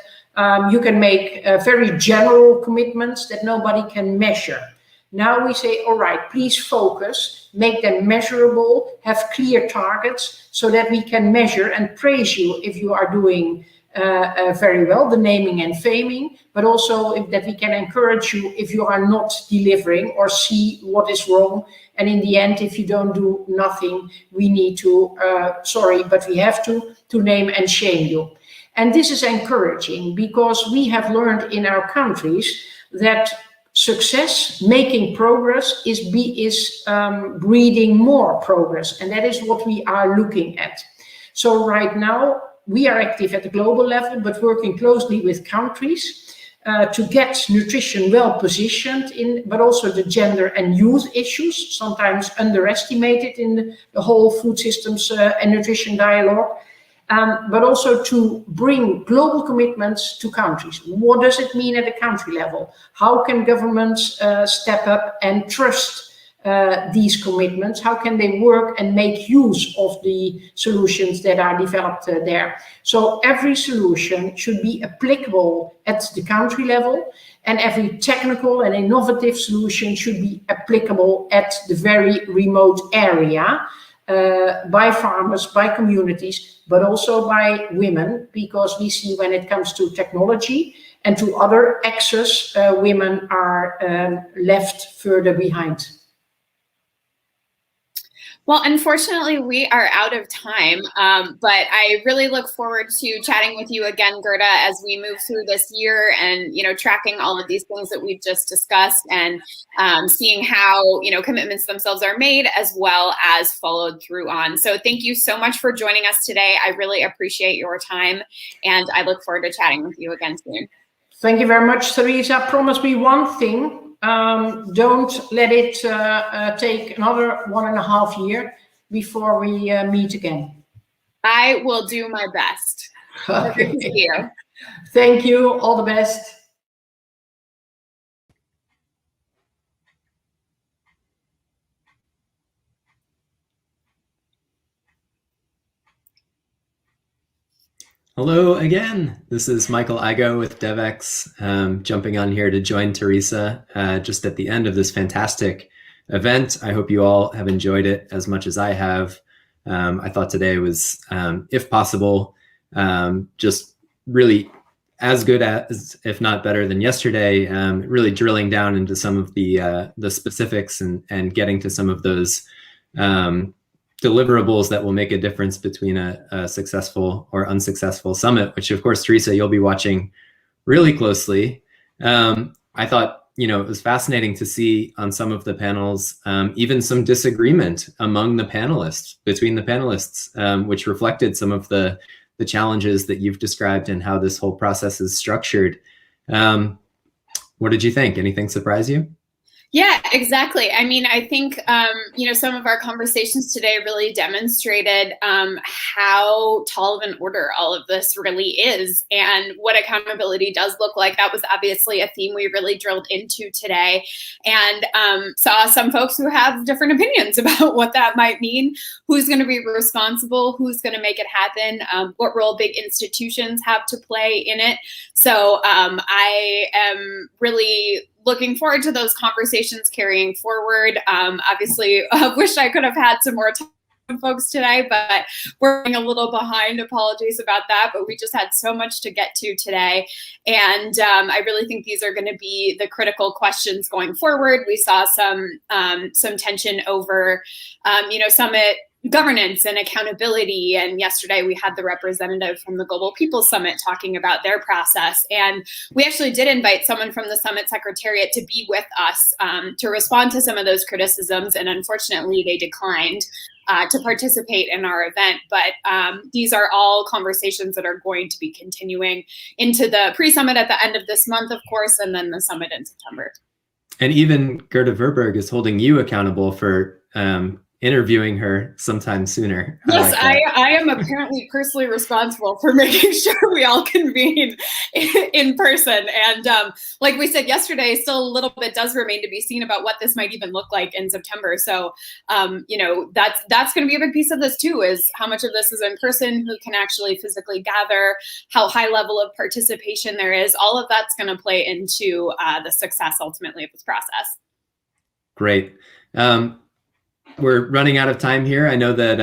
S13: you can make very general commitments that nobody can measure. Now we say, all right, please focus, make them measurable, have clear targets so that we can measure and praise you if you are doing very well, the naming and faming, but also that we can encourage you if you are not delivering or see what is wrong. And in the end, if you don't do nothing, we need to, but we have to name and shame you. And this is encouraging, because we have learned in our countries that success, making progress, is breeding more progress. And that is what we are looking at. So right now, we are active at the global level, but working closely with countries to get nutrition well positioned in, but also the gender and youth issues, sometimes underestimated in the whole food systems and nutrition dialogue, but also to bring global commitments to countries. What does it mean at a country level? How can governments step up and trust these commitments? How can they work and make use of the solutions that are developed there? So every solution should be applicable at the country level, and every technical and innovative solution should be applicable at the very remote area, by farmers, by communities, but also by women, because we see when it comes to technology and to other access, women are left further behind.
S2: Well, unfortunately, we are out of time, but I really look forward to chatting with you again, Gerda, as we move through this year and, tracking all of these things that we've just discussed, and seeing how, commitments themselves are made as well as followed through on. So thank you so much for joining us today. I really appreciate your time, and I look forward to chatting with you again soon.
S13: Thank you very much, Theresa. Promise me one thing. Don't let it take another 1.5 years before we meet again.
S2: I will do my best.
S13: Okay.
S2: Thank you.
S13: Thank you. All the best.
S1: Hello again. This is Michael Igo with Devex, jumping on here to join Theresa just at the end of this fantastic event. I hope you all have enjoyed it as much as I have. I thought today was, if possible, just really as good as, if not better than yesterday, really drilling down into some of the specifics and getting to some of those deliverables that will make a difference between a successful or unsuccessful summit, which of course, Theresa, you'll be watching really closely. I thought, it was fascinating to see on some of the panels, even some disagreement among the panelists, between the panelists, which reflected some of the challenges that you've described and how this whole process is structured. What did you think? Anything surprise you?
S2: Yeah, exactly. I mean, I think, some of our conversations today really demonstrated how tall of an order all of this really is and what accountability does look like. That was obviously a theme we really drilled into today, and saw some folks who have different opinions about what that might mean, who's going to be responsible, who's going to make it happen, what role big institutions have to play in it. So I am really looking forward to those conversations carrying forward. Obviously, I wish I could have had some more time with folks today, but we're running a little behind. Apologies about that, but we just had so much to get to today. And I really think these are going to be the critical questions going forward. We saw some tension over, summit governance and accountability. And yesterday we had the representative from the Global People Summit talking about their process. And we actually did invite someone from the Summit Secretariat to be with us to respond to some of those criticisms. And unfortunately, they declined to participate in our event. But these are all conversations that are going to be continuing into the pre-summit at the end of this month, of course, and then the summit in September.
S1: And even Gerda Verberg is holding you accountable for interviewing her sometime sooner.
S2: Yes, I am apparently personally responsible for making sure we all convene in person. And like we said yesterday, still a little bit does remain to be seen about what this might even look like in September. So, that's going to be a big piece of this too, is how much of this is in person, who can actually physically gather, how high level of participation there is. All of that's going to play into the success ultimately of this process.
S1: Great. We're running out of time here. I know that,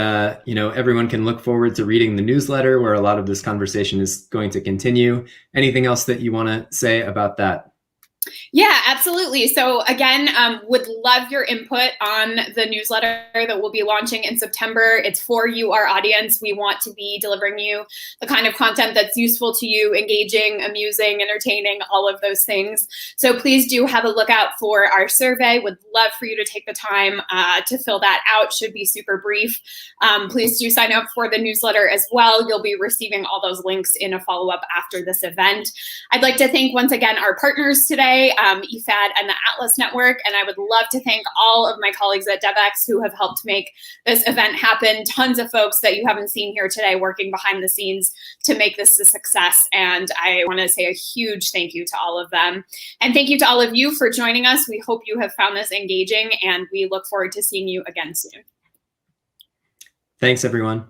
S1: everyone can look forward to reading the newsletter where a lot of this conversation is going to continue. Anything else that you want to say about that?
S2: Yeah, absolutely. So again, would love your input on the newsletter that we'll be launching in September. It's for you, our audience. We want to be delivering you the kind of content that's useful to you, engaging, amusing, entertaining, all of those things. So please do have a look out for our survey. Would love for you to take the time to fill that out. Should be super brief. Please do sign up for the newsletter as well. You'll be receiving all those links in a follow-up after this event. I'd like to thank once again our partners today, IFAD and the Atlas Network, and I would love to thank all of my colleagues at Devex who have helped make this event happen. Tons of folks that you haven't seen here today working behind the scenes to make this a success, and I want to say a huge thank you to all of them. And thank you to all of you for joining us. We hope you have found this engaging, and we look forward to seeing you again soon.
S1: Thanks, everyone.